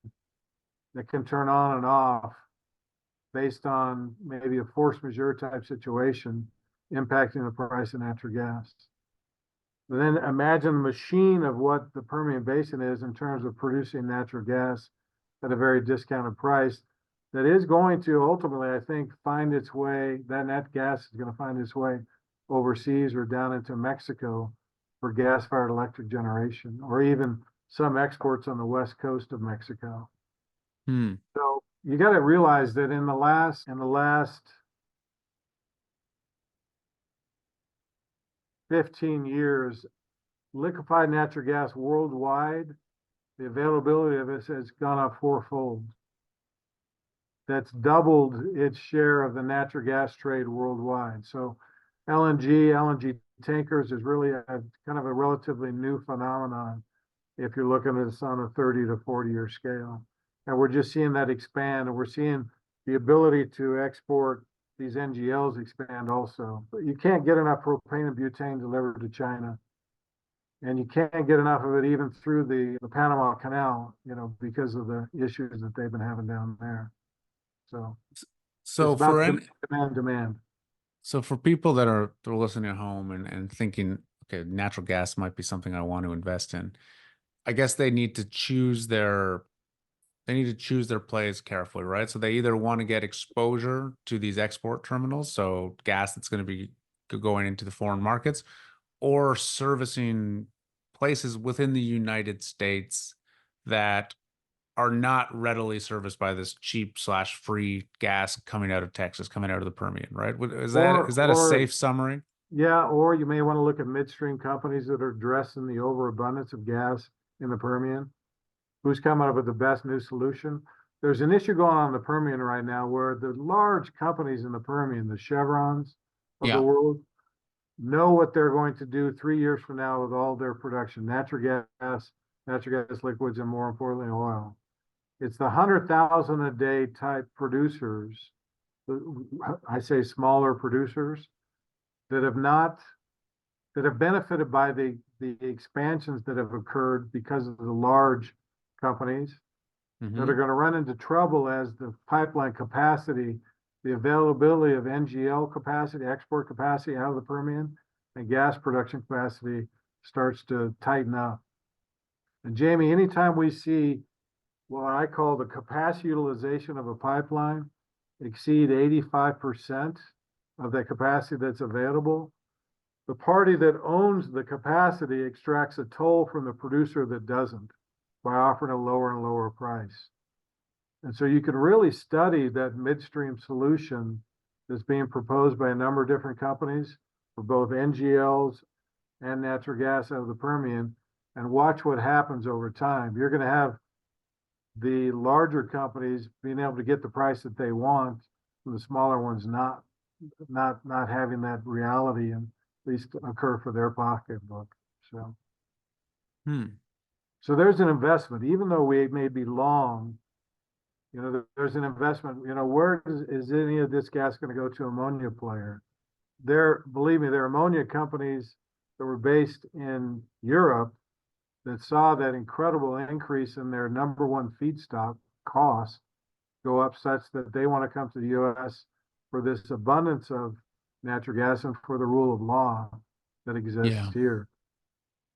that can turn on and off based on maybe a force majeure type situation impacting the price of natural gas. But then imagine the machine of what the Permian Basin is in terms of producing natural gas at a very discounted price that is going to ultimately, I think, find its way, that net gas is going to find its way overseas or down into Mexico for gas-fired electric generation, or even some exports on the west coast of Mexico. Hmm. So you got to realize that in the last 15 years, liquefied natural gas worldwide, the availability of it has gone up fourfold. That's doubled its share of the natural gas trade worldwide. So LNG tankers is really a kind of a relatively new phenomenon if you're looking at this on a 30 to 40-year scale. And we're just seeing that expand, and we're seeing the ability to export these NGLs expand also. But you can't get enough propane and butane delivered to China. And you can't get enough of it even through the Panama Canal, because of the issues that they've been having down there. So it's So about for any, demand. so for people that are listening at home and thinking, okay, natural gas might be something I want to invest in, I guess they need to choose their plays carefully, right? So they either want to get exposure to these export terminals, so gas that's going to be going into the foreign markets, or servicing places within the United States that are not readily serviced by this cheap slash free gas coming out of Texas, coming out of the Permian, right? Or Is that a or safe summary? yeah, or you may want to look at midstream companies that are addressing the overabundance of gas in the Permian. Who's coming up with the best new solution? there's an issue going on in the Permian right now where the large companies in the Permian, the Chevrons of the Yeah. world, know what they're going to do 3 years from now with all their production, natural gas liquids, and more importantly, oil. It's the 100,000 a day type producers, I say smaller producers, that have not that have benefited by the expansions that have occurred because of the large companies that are Hmm. going to run into trouble as the pipeline capacity, the availability of NGL capacity, export capacity out of the Permian, and gas production capacity starts to tighten up. And Jamie, anytime we see what I call the capacity utilization of a pipeline exceed 85% of that capacity that's available, the party that owns the capacity extracts a toll from the producer that doesn't by offering a lower and lower price. And so you can really study that midstream solution that's being proposed by a number of different companies for both NGLs and natural gas out of the Permian and watch what happens over time. You're going to have the larger companies being able to get the price that they want, and the smaller ones not having that reality and at least occur for their pocketbook. So Hmm. so there's an investment, even though we may be long. There's an investment. Where is any of this gas going to go to ammonia player? Believe me, there are ammonia companies that were based in Europe that saw that incredible increase in their number one feedstock cost go up such that they want to come to the U.S. for this abundance of natural gas and for the rule of law that exists Yeah. here.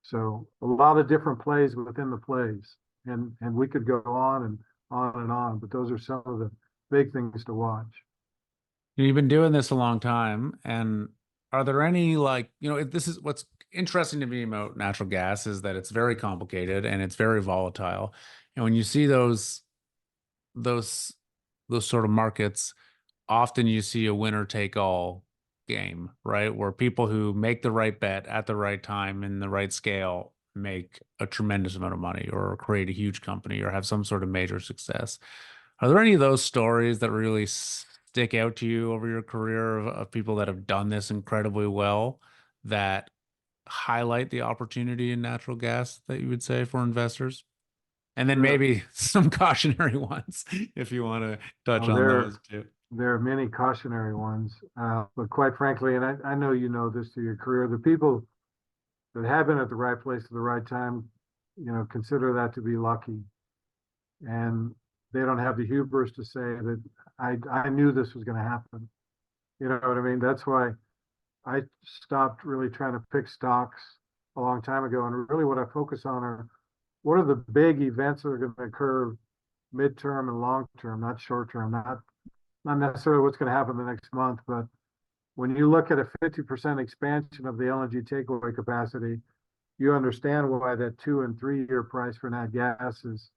So a lot of different plays within the plays, and we could go on and on and on, but those are some of the big things to watch. You've been doing this a long time, and are there any this is what's interesting to me about natural gas is that it's very complicated and it's very volatile. And when you see those those sort of markets, often you see a winner take all game, right? Where people who make the right bet at the right time in the right scale make a tremendous amount of money or create a huge company or have some sort of major success. Are there any of those stories that really stick out to you over your career of people that have done this incredibly well that highlight the opportunity in natural gas that you would say for investors? And then The, maybe some cautionary ones if you want to touch oh, on there those too. there are many cautionary ones, but quite frankly, and I know you know this through your career, the people that have been at the right place at the right time, consider that to be lucky, and they don't have the hubris to say that I knew this was going to happen. You know what I mean? That's why I stopped really trying to pick stocks a long time ago. And really what I focus on are what are the big events that are going to occur midterm and long term, not short term, not necessarily what's going to happen the next month, but when you look at a 50% expansion of the LNG takeaway capacity, you understand why that 2 and 3 year price for nat gas is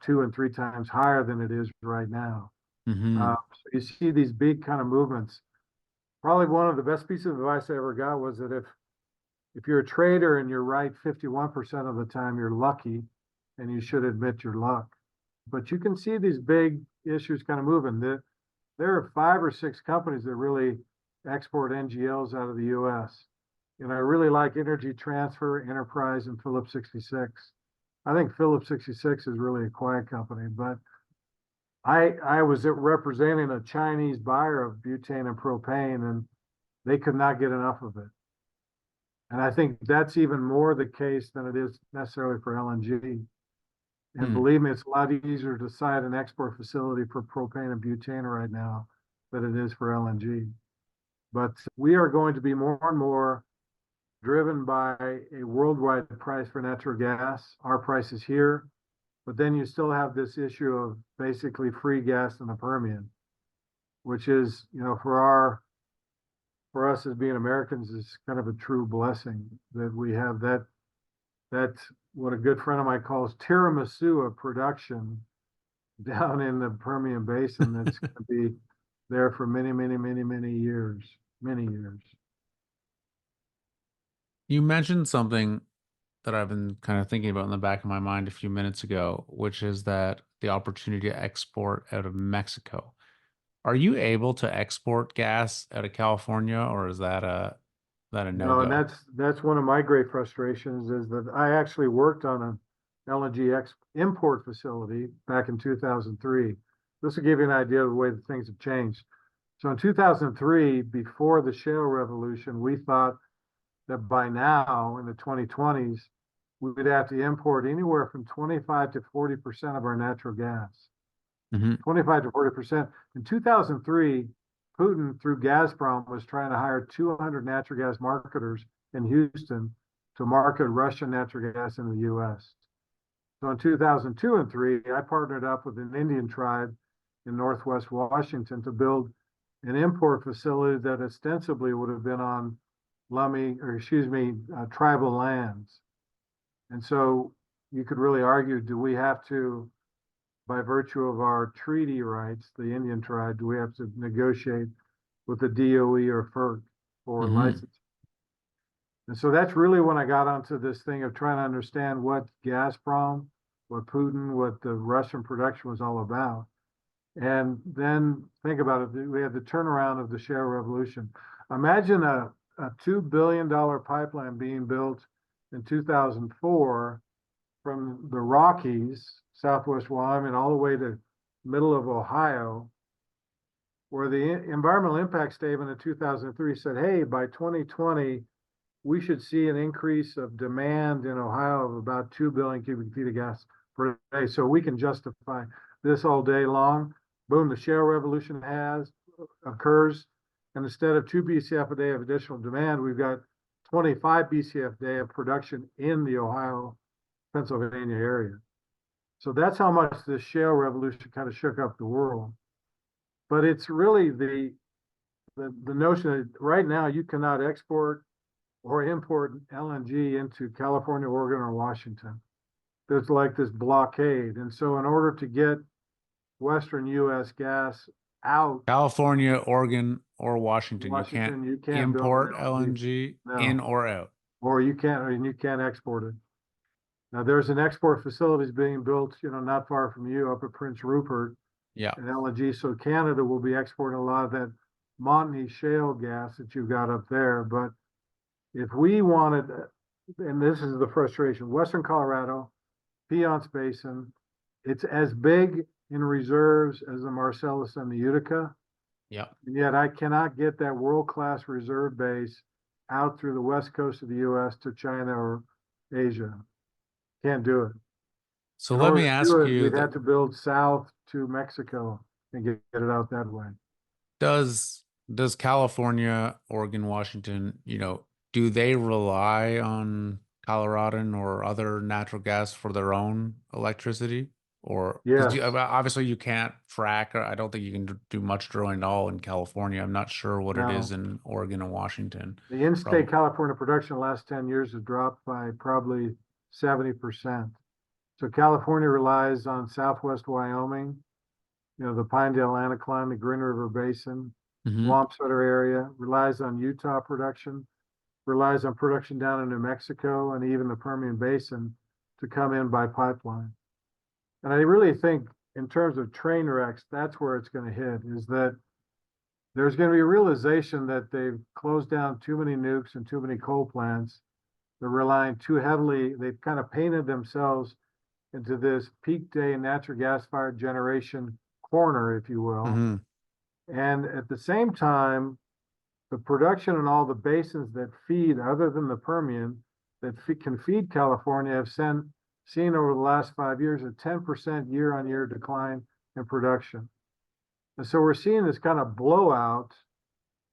2 and 3 times higher than it is right now. Hmm. So you see these big kind of movements. Probably one of the best pieces of advice I ever got was that if you're a trader and you're right 51% of the time, you're lucky and you should admit your luck. But you can see these big issues kind of moving. There are 5 or 6 companies that really export NGLs out of the US. And I really like Energy Transfer, Enterprise, and Phillips 66. I think Phillips 66 is really a quiet company, but I was representing a Chinese buyer of butane and propane, and they could not get enough of it. And I think that's even more the case than it is necessarily for LNG. And Hmm. believe me, it's a lot easier to site an export facility for propane and butane right now than it is for LNG. But we are going to be more and more driven by a worldwide price for natural gas. Our price is here, but then you still have this issue of basically free gas in the Permian, which is, for us as being Americans is kind of a true blessing that we have that what a good friend of mine calls tiramisu of production down in the Permian Basin that's going to be there for many, many, many, many years, many years. You mentioned something that I've been kind of thinking about in the back of my mind a few minutes ago, which is that the opportunity to export out of Mexico. Are you able to export gas out of California, or is that a No, and no-go? that's one of my great frustrations is that I actually worked on an LNG import facility back in 2003. This will give you an idea of the way that things have changed. So in 2003, before the shale revolution, we thought that by now in the 2020s, we would have to import anywhere from 25 to 40% of our natural gas. Hmm. 25 to 40%. In 2003, Putin, through Gazprom, was trying to hire 200 natural gas marketers in Houston to market Russian natural gas in the US. So in 2002 and 3, I partnered up with an Indian tribe in Northwest Washington to build an import facility that ostensibly would have been on tribal lands. And so you could really argue, do we have to, by virtue of our treaty rights, the Indian tribe, do we have to negotiate with the DOE or FERC for Hmm. license? And so that's really when I got onto this thing of trying to understand what Gazprom, what Putin, what the Russian production was all about. And then think about it, we had the turnaround of the shale revolution. Imagine a $2 billion pipeline being built in 2004 from the Rockies, Southwest Wyoming, all the way to middle of Ohio, where the environmental impact statement in 2003 said, hey, by 2020, we should see an increase of demand in Ohio of about 2 billion cubic feet of gas per day. So we can justify this all day long. Boom, the shale revolution occurs. And instead of 2 BCF a day of additional demand, we've got 25 BCF a day of production in the Ohio, Pennsylvania area. So that's how much this shale revolution kind of shook up the world. But it's really the notion that right now you cannot export or import LNG into California, Oregon, or Washington. There's like this blockade. And so in order to get Western US gas out California, Oregon, or Washington, you can't Washington, you can't build an import LNG. LNG in No, or out. or you can't export it. Now there's an export facilities being built, not far from you up at Prince Rupert, Yeah. an LNG. So Canada will be exporting a lot of that Montney shale gas that you've got up there. But if we wanted, and this is the frustration, Western Colorado, Piceance Basin, it's as big in reserves as the Marcellus and the Utica. Yeah. And yet I cannot get that world-class reserve base out through the west coast of the US to China or Asia. Can't do it. So In let order me to do ask it, you we'd that have to build south to Mexico and get it out that way. does does California, Oregon, Washington, do they rely on Coloradan or other natural gas for their own electricity? Or because Yes. obviously you can't frack, or I don't think you can do much drilling at all in California. I'm not sure what it is Now, in Oregon and Washington. the in-state Probably. California production the last 10 years has dropped by probably 70%. So California relies on Southwest Wyoming, the Pinedale Anticline, the Green River Basin, Hmm. Wamsutter area, relies on Utah production, relies on production down in New Mexico and even the Permian Basin to come in by pipeline. And I really think in terms of train wrecks, that's where it's going to hit, is that there's going to be a realization that they've closed down too many nukes and too many coal plants. They're relying too heavily. They've kind of painted themselves into this peak day natural gas fired generation corner, if you will. Hmm. And at the same time, the production in all the basins that feed, other than the Permian, that can feed California have seen over the last 5 years a 10% year on year decline in production. And so we're seeing this kind of blowout,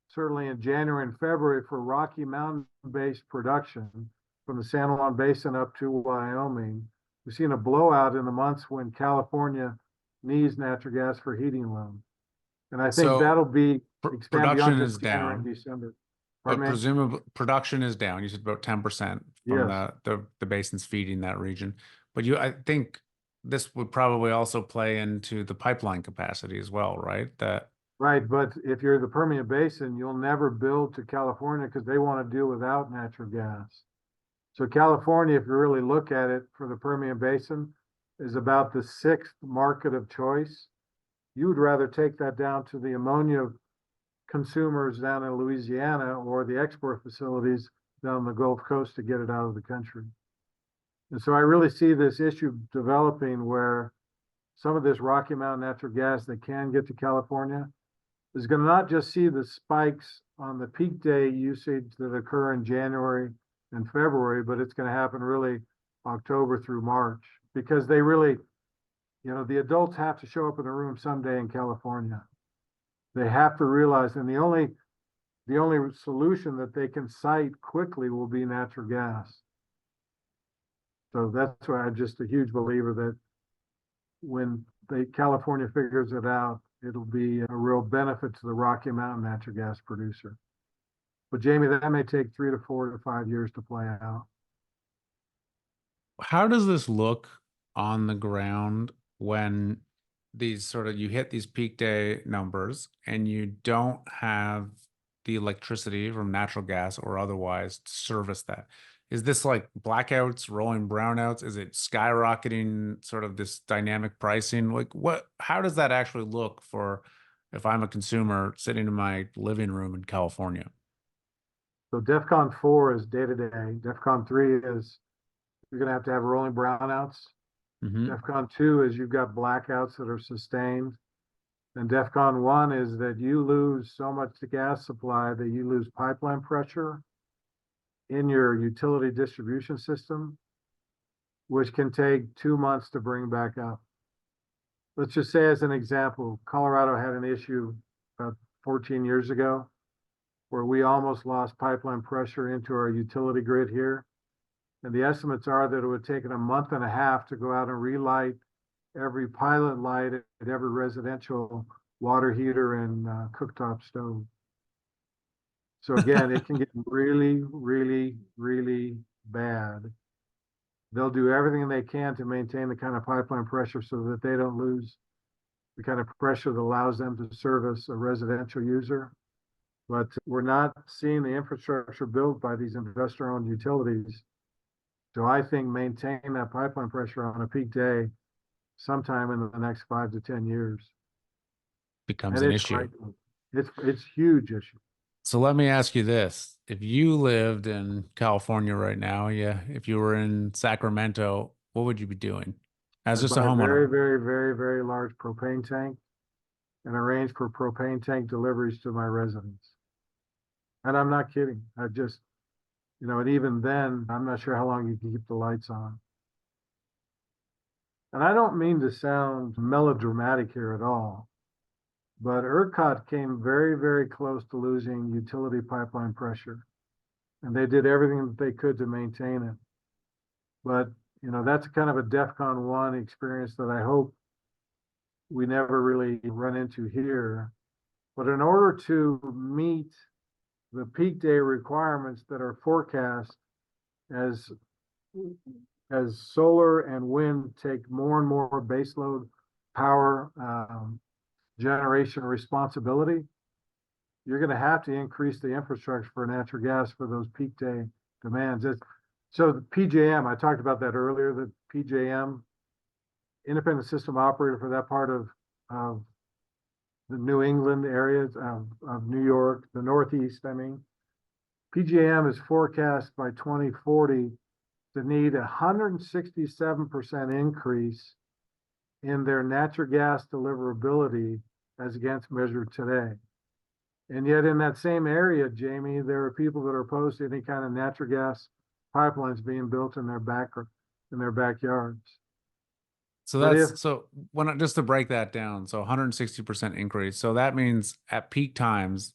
certainly in January and February, for Rocky Mountain based production from the San Juan Basin up to Wyoming. We've seen a blowout in the months when California needs natural gas for heating load. And I think So that'll be expand beyond production just is January and down, December. but Pardon me? presumably production is down. You said about 10% from Yes. the basins feeding that region. But I think this would probably also play into the pipeline capacity as well, right? That Right, but if you're the Permian Basin, you'll never build to California because they want to deal without natural gas. So California, if you really look at it for the Permian Basin, is about the sixth market of choice. You would rather take that down to the ammonia consumers down in Louisiana or the export facilities down the Gulf Coast to get it out of the country. And so I really see this issue developing where some of this Rocky Mountain natural gas that can get to California is going to not just see the spikes on the peak day usage that occur in January and February, but it's going to happen really October through March because they really, the adults have to show up in the room someday in California. They have to realize, and the only solution that they can cite quickly will be natural gas. So that's why I'm just a huge believer that when California figures it out, it'll be a real benefit to the Rocky Mountain natural gas producer. But Jamie, that may take 3 to 4 to 5 years to play out. How does this look on the ground when you hit these peak day numbers and you don't have the electricity from natural gas or otherwise to service that? Is this like blackouts, rolling brownouts? Is it skyrocketing sort of this dynamic pricing? Like how does that actually look for if I'm a consumer sitting in my living room in California? So DEFCON 4 is day to day. DEFCON 3 is you're going to have rolling brownouts. Mm-hmm. DEFCON 2 is you've got blackouts that are sustained. And DEFCON 1 is that you lose so much gas supply that you lose pipeline pressure in your utility distribution system, which can take 2 months to bring back up. Let's just say, as an example, Colorado had an issue about 14 years ago where we almost lost pipeline pressure into our utility grid here. And the estimates are that it would take a month and a half to go out and relight every pilot light at every residential water heater and cooktop stove. So again, it can get really, really, really bad. They'll do everything they can to maintain the kind of pipeline pressure so that they don't lose the kind of pressure that allows them to service a residential user. But we're not seeing the infrastructure built by these investor-owned utilities. So I think maintain that pipeline pressure on a peak day sometime in the next 5 to 10 years. Becomes And an it's issue. frightening. It's huge issue. So let me ask you this. If you lived in California right now, yeah, if you were in Sacramento, what would you be doing as I'd just a buy a very, homeowner? very, very, very large propane tank and arrange for propane tank deliveries to my residents. And I'm not kidding. I just, and even then, I'm not sure how long you can keep the lights on. And I don't mean to sound melodramatic here at all, but ERCOT came very, very close to losing utility pipeline pressure. And they did everything that they could to maintain it. But, that's kind of a DEFCON 1 experience that I hope we never really run into here. But in order to meet the peak day requirements that are forecast as solar and wind take more and more baseload power generation responsibility, you're going to have to increase the infrastructure for natural gas for those peak day demands. So the PJM, I talked about that earlier, the PJM, independent system operator for that part of the New England areas of New York, the Northeast, PJM is forecast by 2040 to need 167% increase in their natural gas deliverability as against measured today. And yet in that same area, Jamie, there are people that are opposed to any kind of natural gas pipelines being built in their backyards. So But if just to break that down, so 160% increase. So that means at peak times,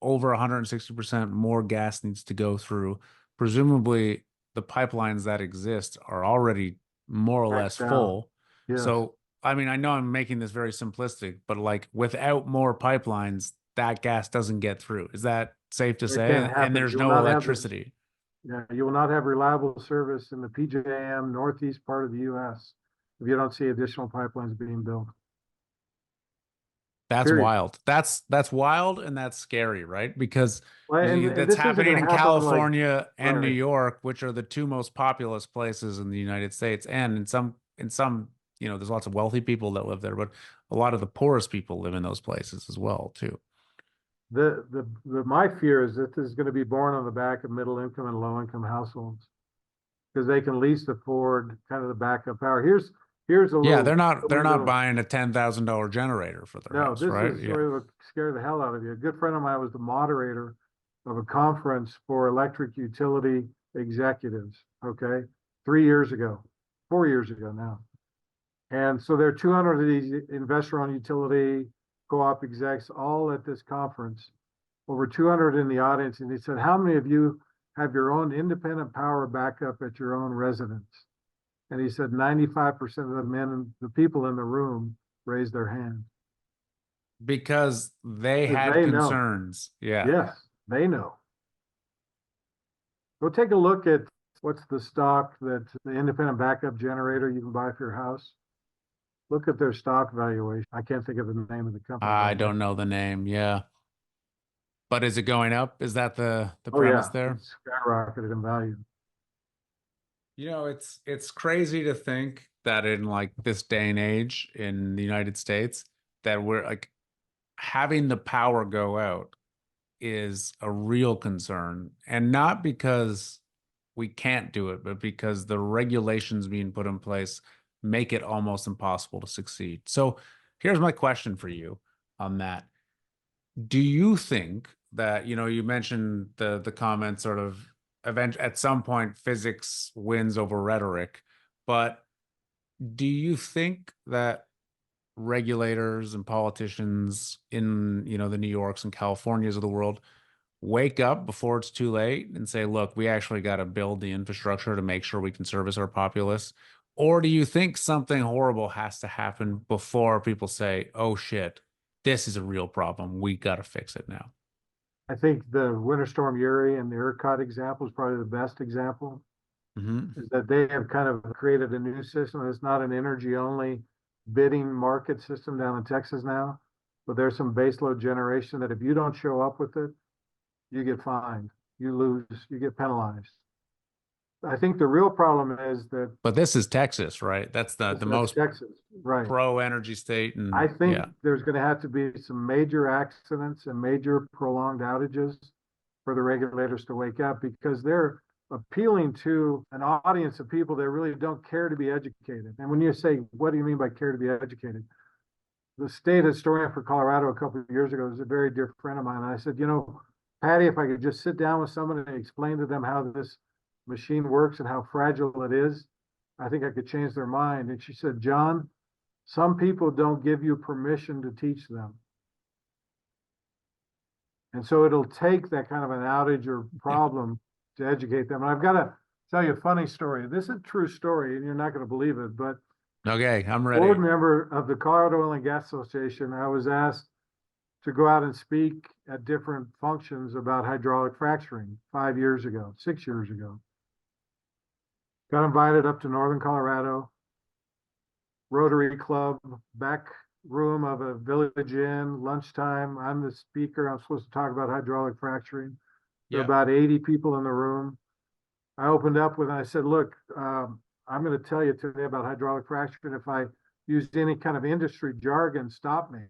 over 160% more gas needs to go through. Presumably, the pipelines that exist are already more or less maxed out, full. yes, So, I mean, I know I'm making this very simplistic, but like without more pipelines, that gas doesn't get through. Is that safe to it say? can't And happen. there's You will no not have the electricity. Yeah, you will not have reliable service in the PJM northeast part of the U.S. if you don't see additional pipelines being built. That's period. wild. That's wild and that's scary, right? Because Well, and that's this isn't happening going in to happen like, California and New right. York, which are the two most populous places in the United States. And in some, there's lots of wealthy people that live there, but a lot of the poorest people live in those places as well, too. My fear is that this is going to be born on the back of middle income and low income households because they can least afford kind of the backup power. Here's a Yeah, little they're silly not little. buying a $10,000 generator for their No, house, this right? is Yeah. sort of scare the hell out of you. A good friend of mine was the moderator of a conference for electric utility executives. Okay, 3 years ago, 4 years ago now. And so there are 200 of these investor-owned utility co-op execs all at this conference, over 200 in the audience. And he said, how many of you have your own independent power backup at your own residence? And he said 95% of the men, the people in the room raised their hand Because they because had they know. concerns. Yeah. Yes, they know. Go take a look at what's the stock that the independent backup generator you can buy for your house. Look at their stock valuation. I can't think of the name of the company I right now. don't know the name. Yeah. But is it going up? Is that the Oh premise yeah, there? it's skyrocketed in value. It's crazy to think that in like this day and age in the United States that we're like having the power go out is a real concern. And not because we can't do it, but because the regulations being put in place make it almost impossible to succeed. So here's my question for you on that. Do you think that, you mentioned the comment sort of event at some point physics wins over rhetoric, but do you think that regulators and politicians in, the New Yorks and Californias of the world wake up before it's too late and say, look, we actually got to build the infrastructure to make sure we can service our populace? Or do you think something horrible has to happen before people say, oh shit, this is a real problem. We got to fix it now? I think the Winter Storm Uri and the ERCOT example is probably the best example. Hmm. Is that they have kind of created a new system. It's not an energy only bidding market system down in Texas now, but there's some baseload generation that if you don't show up with it, you get fined, you lose, you get penalized. I think the real problem is that But this is Texas, right? That's the that's most Texas, right? pro energy state. I And think yeah. there's going to have to be some major accidents and major prolonged outages for the regulators to wake up because they're appealing to an audience of people that really don't care to be educated. And when you say, what do you mean by care to be educated? The state historian for Colorado a couple of years ago was a very dear friend of mine. And I said, Patty, if I could just sit down with someone and explain to them how this machine works and how fragile it is, I think I could change their mind. And she said, John, some people don't give you permission to teach them. And so it'll take that kind of an outage or problem to educate them. And I've got to tell you a funny story. This is a true story, and you're not going to believe it. But Okay, I'm board ready. member of the Colorado Oil and Gas Association, I was asked to go out and speak at different functions about hydraulic fracturing 5 years ago, 6 years ago. Got invited up to Northern Colorado, Rotary Club, back room of a Village Inn, lunchtime. I'm the speaker. I'm supposed to talk about hydraulic fracturing. There are Yeah. about 80 people in the room. I opened up with, I said, look, I'm going to tell you today about hydraulic fracturing. If I used any kind of industry jargon, stop me.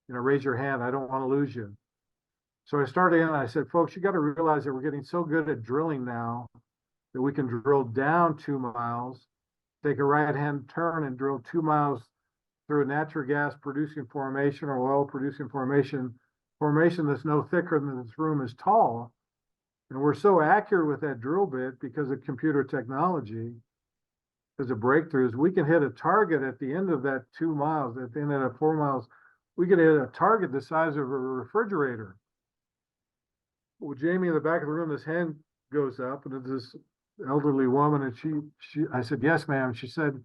Raise your hand. I don't want to lose you. So I started in and I said, folks, you got to realize that we're getting so good at drilling now that we can drill down 2 miles, take a right-hand turn and drill 2 miles through a natural gas producing formation or oil producing formation that's no thicker than this room is tall. And we're so accurate with that drill bit because of computer technology, because of breakthroughs, we can hit a target at the end of that 2 miles, at the end of that 4 miles, we can hit a target the size of a refrigerator. Well, Jamie in the back of the room, this hand goes up and it's this elderly woman. And I said, yes, ma'am. She said,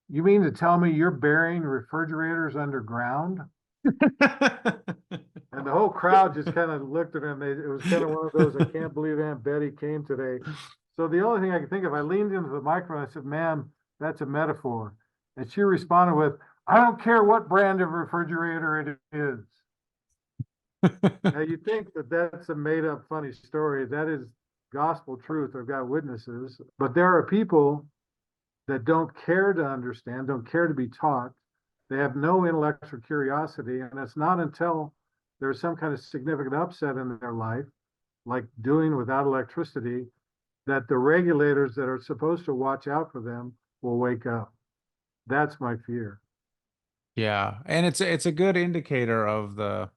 you mean to tell me you're burying refrigerators underground? And the whole crowd just kind of looked at him. It was kind of one of those, I can't believe Aunt Betty came today. So the only thing I could think of, I leaned into the microphone. I said, ma'am, that's a metaphor. And she responded with, I don't care what brand of refrigerator it is. Now you think that that's a made up funny story. That is gospel truth. I've got witnesses, but there are people that don't care to understand, don't care to be taught. They have no intellectual curiosity. And it's not until there's some kind of significant upset in their life, like doing without electricity, that the regulators that are supposed to watch out for them will wake up. That's my fear. Yeah, and it's a good indicator of the,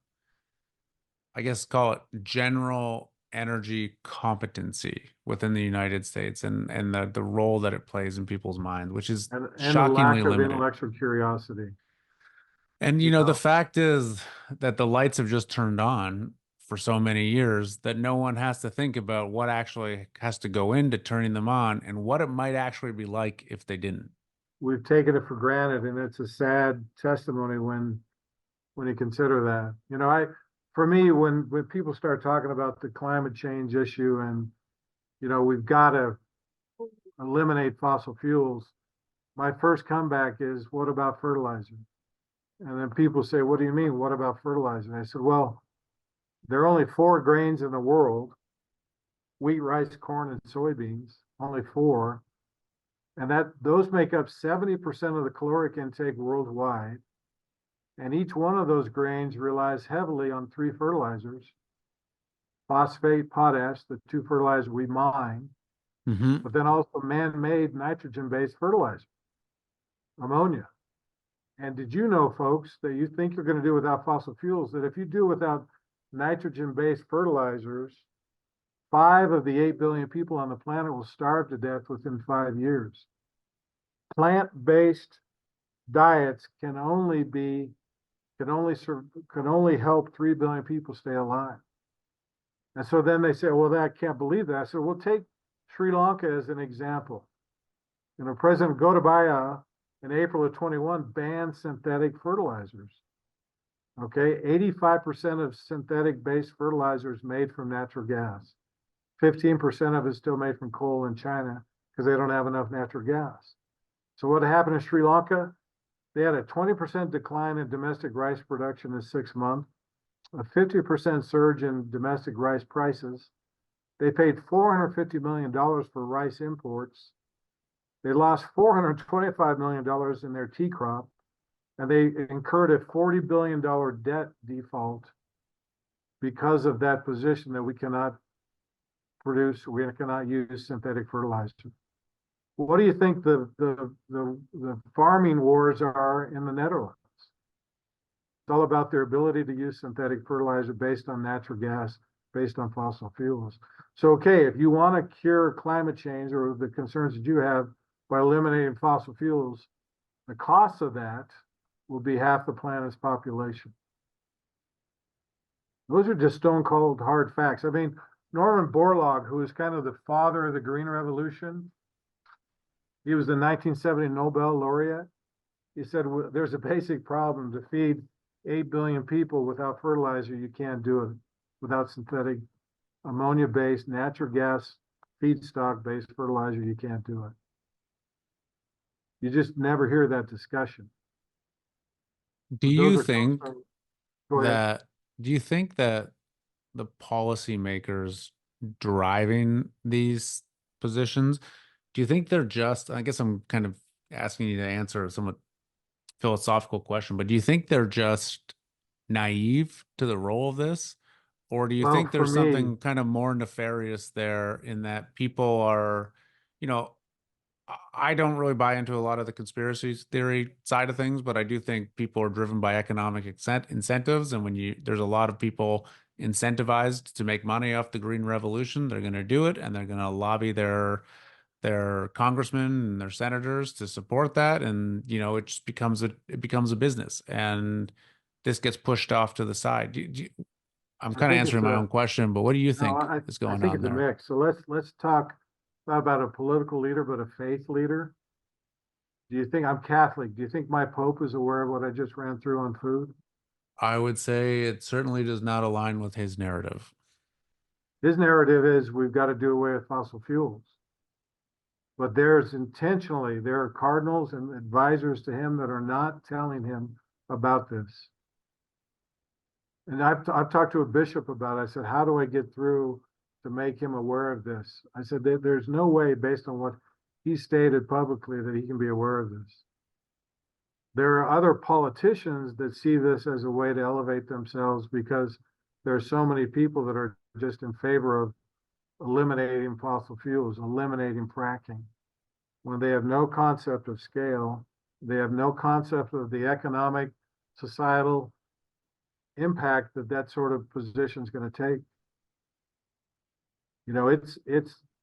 I guess, call it general energy competency within the United States and the role that it plays in people's mind, which is And the shockingly lack of limited. intellectual curiosity. And You the know, fact is that the lights have just turned on for so many years that no one has to think about what actually has to go into turning them on and what it might actually be like if they didn't. we've taken it for granted, and it's a sad testimony when you consider that. For me, when people start talking about the climate change issue and we've got to eliminate fossil fuels, my first comeback is, what about fertilizer? And then people say, what do you mean? What about fertilizer? And I said, well, there are only four grains in the world: wheat, rice, corn, and soybeans. Only four. And that those make up 70% of the caloric intake worldwide. And each one of those grains relies heavily on three fertilizers: phosphate, potash, the two fertilizers we mine, Hmm. but then also man-made nitrogen-based fertilizer, ammonia. And did you know, folks, that you think you're going to do without fossil fuels, that if you do without nitrogen-based fertilizers, 5 of the 8 billion people on the planet will starve to death within 5 years. Plant-based diets can only help 3 billion people stay alive. And so then they say, well, I can't believe that. I said, well, take Sri Lanka as an example. President Gotabaya in April of 21 banned synthetic fertilizers. Okay, 85% of synthetic based fertilizers made from natural gas. 15% of it is still made from coal in China because they don't have enough natural gas. So what happened in Sri Lanka? They had a 20% decline in domestic rice production in 6 months, a 50% surge in domestic rice prices. They paid $450 million for rice imports. They lost $425 million in their tea crop, and they incurred a $40 billion debt default because of that position that we cannot use synthetic fertilizer. What do you think the farming wars are in the Netherlands? It's all about their ability to use synthetic fertilizer based on natural gas, based on fossil fuels. So, okay, if you want to cure climate change or the concerns that you have by eliminating fossil fuels, the cost of that will be half the planet's population. Those are just stone cold hard facts. I mean, Norman Borlaug, who is kind of the father of the Green Revolution, he was the 1970 Nobel laureate. He said, there's a basic problem: to feed 8 billion people without fertilizer, you can't do it. Without synthetic ammonia-based, natural gas feedstock-based fertilizer, you can't do it. You just never hear that discussion. Do But those you are think go ahead. that do you think that the policymakers driving these positions, do you think they're just, I guess I'm kind of asking you to answer a somewhat philosophical question, but do you think they're just naive to the role of this? Or do you Well, think for there's me, something kind of more nefarious there in that people are, you know, I don't really buy into a lot of the conspiracy theory side of things, but I do think people are driven by economic incentives. And when there's a lot of people incentivized to make money off the Green Revolution, they're going to do it, and they're going to lobby their congressmen and their senators to support that. And, it just becomes a business. And this gets pushed off to the side. I'm I kind of think it's answering my a own question, but what do you no, think is I going think on it's a there? mix. So let's talk not about a political leader, but a faith leader. Do you think I'm Catholic? Do you think my Pope is aware of what I just ran through on food? I would say it certainly does not align with his narrative. His narrative is we've got to do away with fossil fuels. But there are cardinals and advisors to him that are not telling him about this. And I've talked to a bishop about it. I said, how do I get through to make him aware of this? I said, there's no way, based on what he stated publicly, that he can be aware of this. There are other politicians that see this as a way to elevate themselves because there are so many people that are just in favor of eliminating fossil fuels, eliminating fracking, when they have no concept of scale, they have no concept of the economic, societal impact that that sort of position is going to take. You know, it's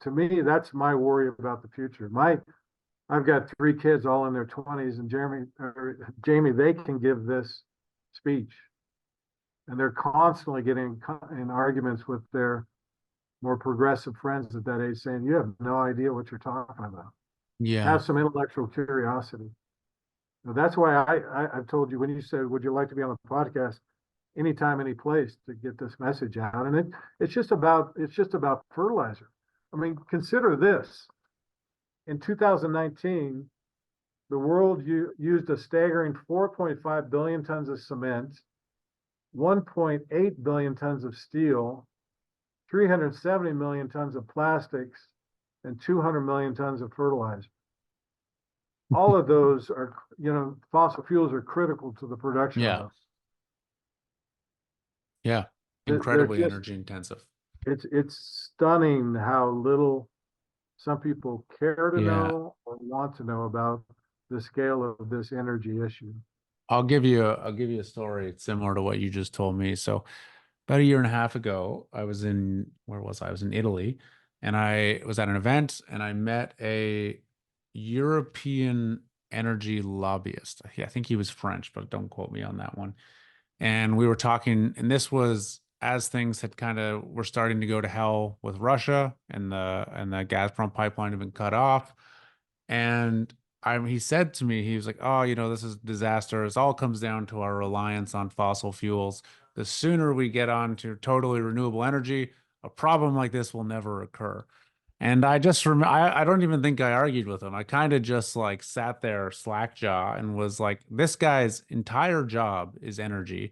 to me, that's my worry about the future. I've got 3 kids all in their 20s, and Jamie, they can give this speech, and they're constantly getting in arguments with their more progressive friends at that age, saying, "You have no idea what you're talking about. Yeah. Have some intellectual curiosity." So that's why I've told you, when you said, "Would you like to be on a podcast?" Anytime, any place to get this message out, and it's just about fertilizer. I mean, consider this: in 2019, the world used a staggering 4.5 billion tons of cement, 1.8 billion tons of steel, 370 million tons of plastics, and 200 million tons of fertilizer. All of those are, fossil fuels are critical to the production of Yeah. those. Yeah. They're Incredibly just, energy intensive. it's stunning how little some people care to Yeah. know or want to know about the scale of this energy issue. I'll give you a story similar to what you just told me. So about a year and a half ago, I was in, where was I? I was in Italy, and I was at an event, and I met a European energy lobbyist. I think he was French, but don't quote me on that one. And we were talking, and this was as things had kind of were starting to go to hell with Russia, and the Gazprom pipeline had been cut off. And he said to me, he was like, "Oh, this is disaster. It all comes down to our reliance on fossil fuels. The sooner we get on to totally renewable energy, a problem like this will never occur." And I just remember, I don't even think I argued with him. I kind of just like sat there slack jaw and was like, this guy's entire job is energy.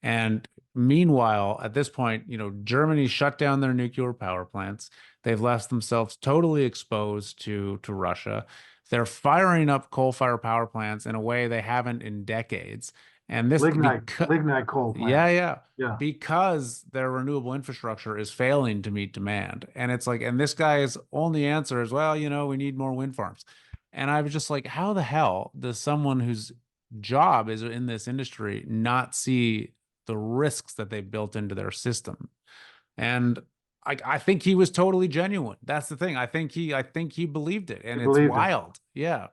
And meanwhile, at this point, Germany shut down their nuclear power plants. They've left themselves totally exposed to Russia. They're firing up coal-fired power plants in a way they haven't in decades. And this because Lignite coal yeah, plants. yeah. Yeah. Because their renewable infrastructure is failing to meet demand. And it's like, and this guy's only answer is, well, we need more wind farms. And I was just like, how the hell does someone whose job is in this industry not see the risks that they built into their system? And I think he was totally genuine. That's the thing. I think he believed it. He And it's believed it. wild. Yeah.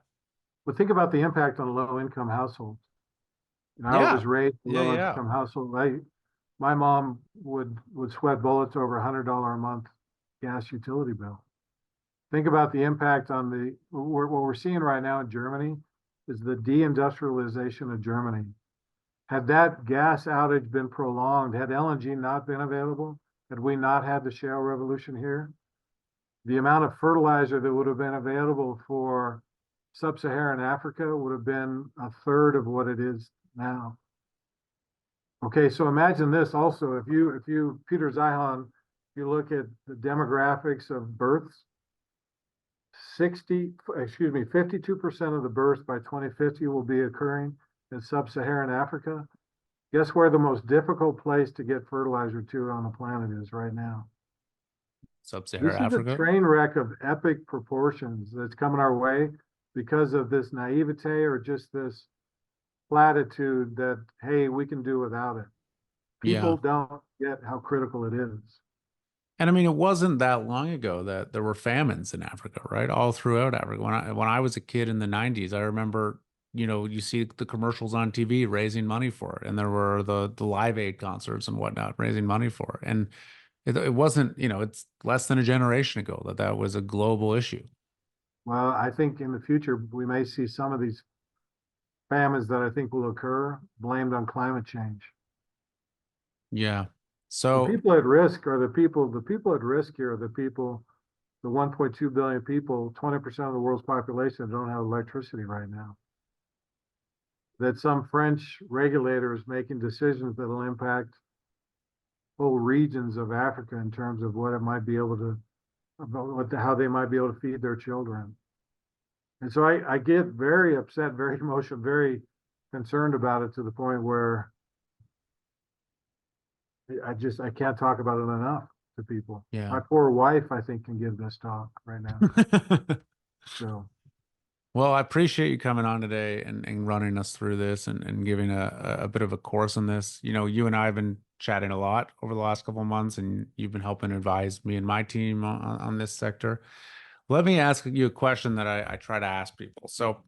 But think about the impact on low income households. I Yeah. was raised in a Yeah. low Yeah. income household. My mom would sweat bullets over $100 a month gas utility bill. Think about the impact on what we're seeing right now in Germany is the deindustrialization of Germany. Had that gas outage been prolonged, had LNG not been available, had we not had the shale revolution here, the amount of fertilizer that would have been available for sub-Saharan Africa would have been a third of what it is now. Okay, so imagine this also. If you Peter Zeihan, if you look at the demographics of births, 52% of the births by 2050 will be occurring in sub-Saharan Africa. Guess where the most difficult place to get fertilizer to on the planet is right now? Sub-Saharan This is a Africa. train wreck of epic proportions that's coming our way because of this naivete or just this platitude that, hey, we can do without it. Yeah. People don't get how critical it is. And I mean, it wasn't that long ago that there were famines in Africa, right? All throughout Africa. When I was a kid in the 90s, I remember, you see the commercials on TV raising money for it. And there were the Live Aid concerts and whatnot raising money for it. And it wasn't, it's less than a generation ago that was a global issue. Well, I think in the future, we may see some of these famines that I think will occur blamed on climate change. Yeah. The So, people at risk are the people at risk here are the people the 1.2 billion people, 20% of the world's population don't have electricity right now. That some French regulator is making decisions that will impact whole regions of Africa in terms of what it might be able to, how they might be able to feed their children. And so I get very upset, very emotional, very concerned about it to the point where I can't talk about it enough to people. Yeah. My poor wife, I think, can give this talk right now. So Well, I appreciate you coming on today and running us through this and giving a bit of a course on this. You know, you and I have been chatting a lot over the last couple of months, and you've been helping advise me and my team on this sector. Let me ask you a question that I try to ask people. So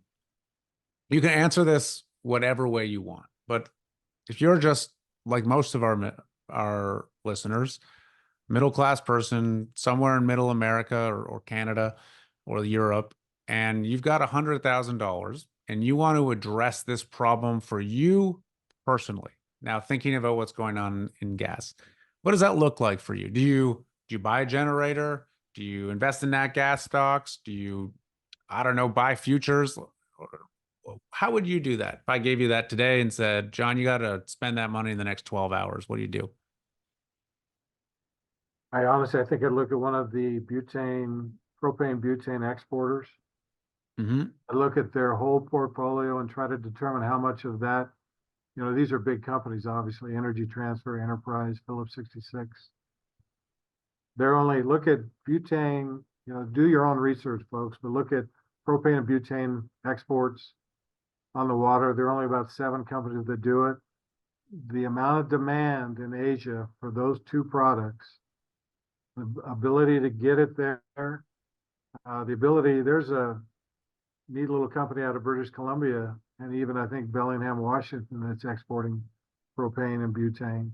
you can answer this whatever way you want, but if you're just like most of our listeners, middle class person somewhere in middle America or Canada or Europe, and you've got $100,000 and you want to address this problem for you personally. Now, thinking about what's going on in gas, what does that look like for you? Do you buy a generator? Do you invest in nat gas stocks? Do you, I don't know, buy futures? How would you do that if I gave you that today and said, John, you got to spend that money in the next 12 hours? What do you do? I honestly, I think I'd look at one of the propane butane exporters. Mm-hmm. I look at their whole portfolio and try to determine how much of that, these are big companies, obviously, Energy Transfer, Enterprise, Phillips 66. They're only look at butane, do your own research, folks, but look at propane and butane exports on the water. There are only about 7 companies that do it. The amount of demand in Asia for those two products, the ability to get it there, there's a neat little company out of British Columbia and even I think Bellingham, Washington, that's exporting propane and butane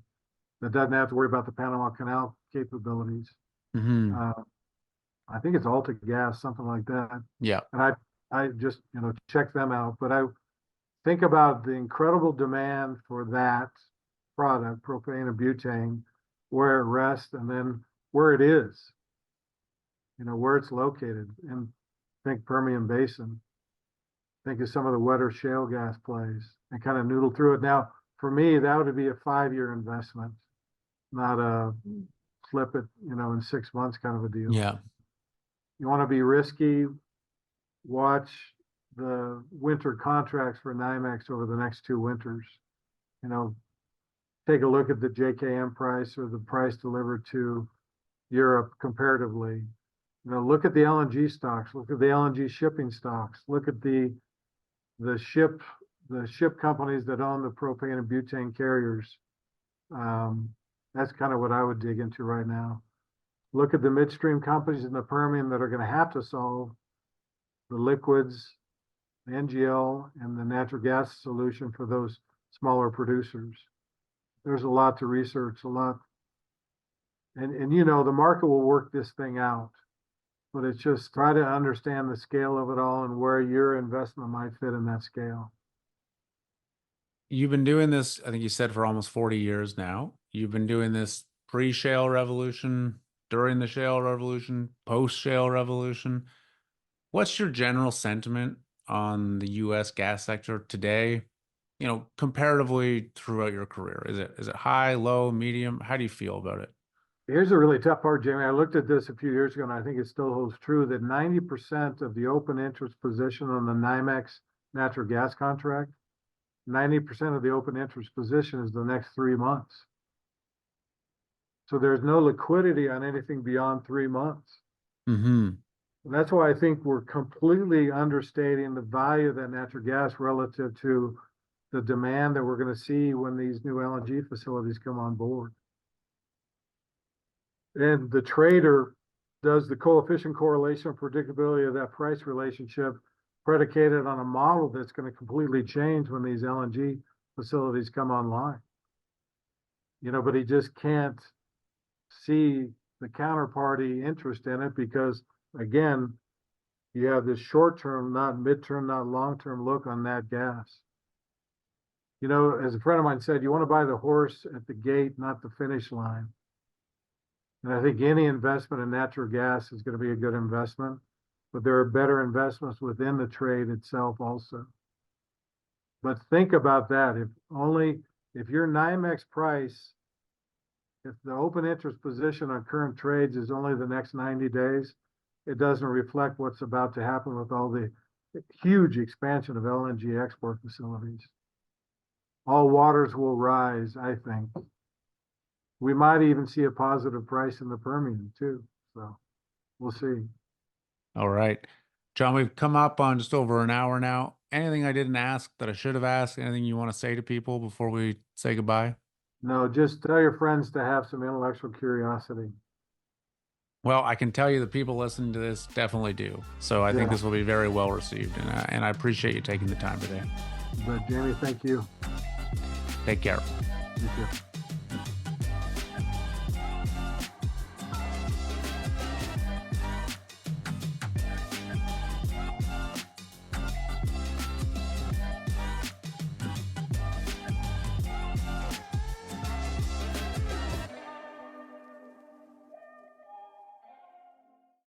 that doesn't have to worry about the Panama Canal capabilities. Mm-hmm. I think it's Alta Gas, something like that. Yeah. And I just, check them out. But I think about the incredible demand for that product, propane and butane, where it rests and then where it is, where it's located. And think Permian Basin. Think of some of the wetter shale gas plays and kind of noodle through it. Now, for me, that would be a 5-year investment, not a flip it, in 6 months kind of a deal. Yeah. You want to be risky, watch the winter contracts for NYMEX over the next 2 winters. Take a look at the JKM price or the price delivered to Europe comparatively. Look at the LNG stocks, look at the LNG shipping stocks, look at the ship companies that own the propane and butane carriers. That's kind of what I would dig into right now. Look at the midstream companies in the Permian that are going to have to solve the liquids, the NGL, and the natural gas solution for those smaller producers. There's a lot to research, a lot. And the market will work this thing out, but it's just try to understand the scale of it all and where your investment might fit in that scale. You've been doing this, I think you said, for almost 40 years now. You've been doing this pre-shale revolution, during the shale revolution, post-shale revolution. What's your general sentiment on the U.S. gas sector today, comparatively throughout your career? Is it high, low, medium? How do you feel about it? Here's a really tough part, Jamie. I looked at this a few years ago, and I think it still holds true that 90% of the open interest position on the NYMEX natural gas contract, 90% of the open interest position is the next 3 months. So there's no liquidity on anything beyond 3 months. Mm-hmm. And that's why I think we're completely understating the value of that natural gas relative to the demand that we're going to see when these new LNG facilities come on board. And the trader does the coefficient correlation predictability of that price relationship predicated on a model that's going to completely change when these LNG facilities come online. But he just can't see the counterparty interest in it because, again, you have this short-term, not midterm, not long-term look on that gas. As a friend of mine said, you want to buy the horse at the gate, not the finish line. And I think any investment in natural gas is going to be a good investment, but there are better investments within the trade itself also. But think about that. If your NYMEX price, if the open interest position on current trades is only the next 90 days, it doesn't reflect what's about to happen with all the huge expansion of LNG export facilities. All waters will rise, I think. We might even see a positive price in the Permian too. So we'll see. All right. John, we've come up on just over an hour now. Anything I didn't ask that I should have asked? Anything you want to say to people before we say goodbye? No, just tell your friends to have some intellectual curiosity. Well, I can tell you the people listening to this definitely do. So I think Yeah. this will be very well received. And I appreciate you taking the time today. But Jamie, thank you. Take care. You too.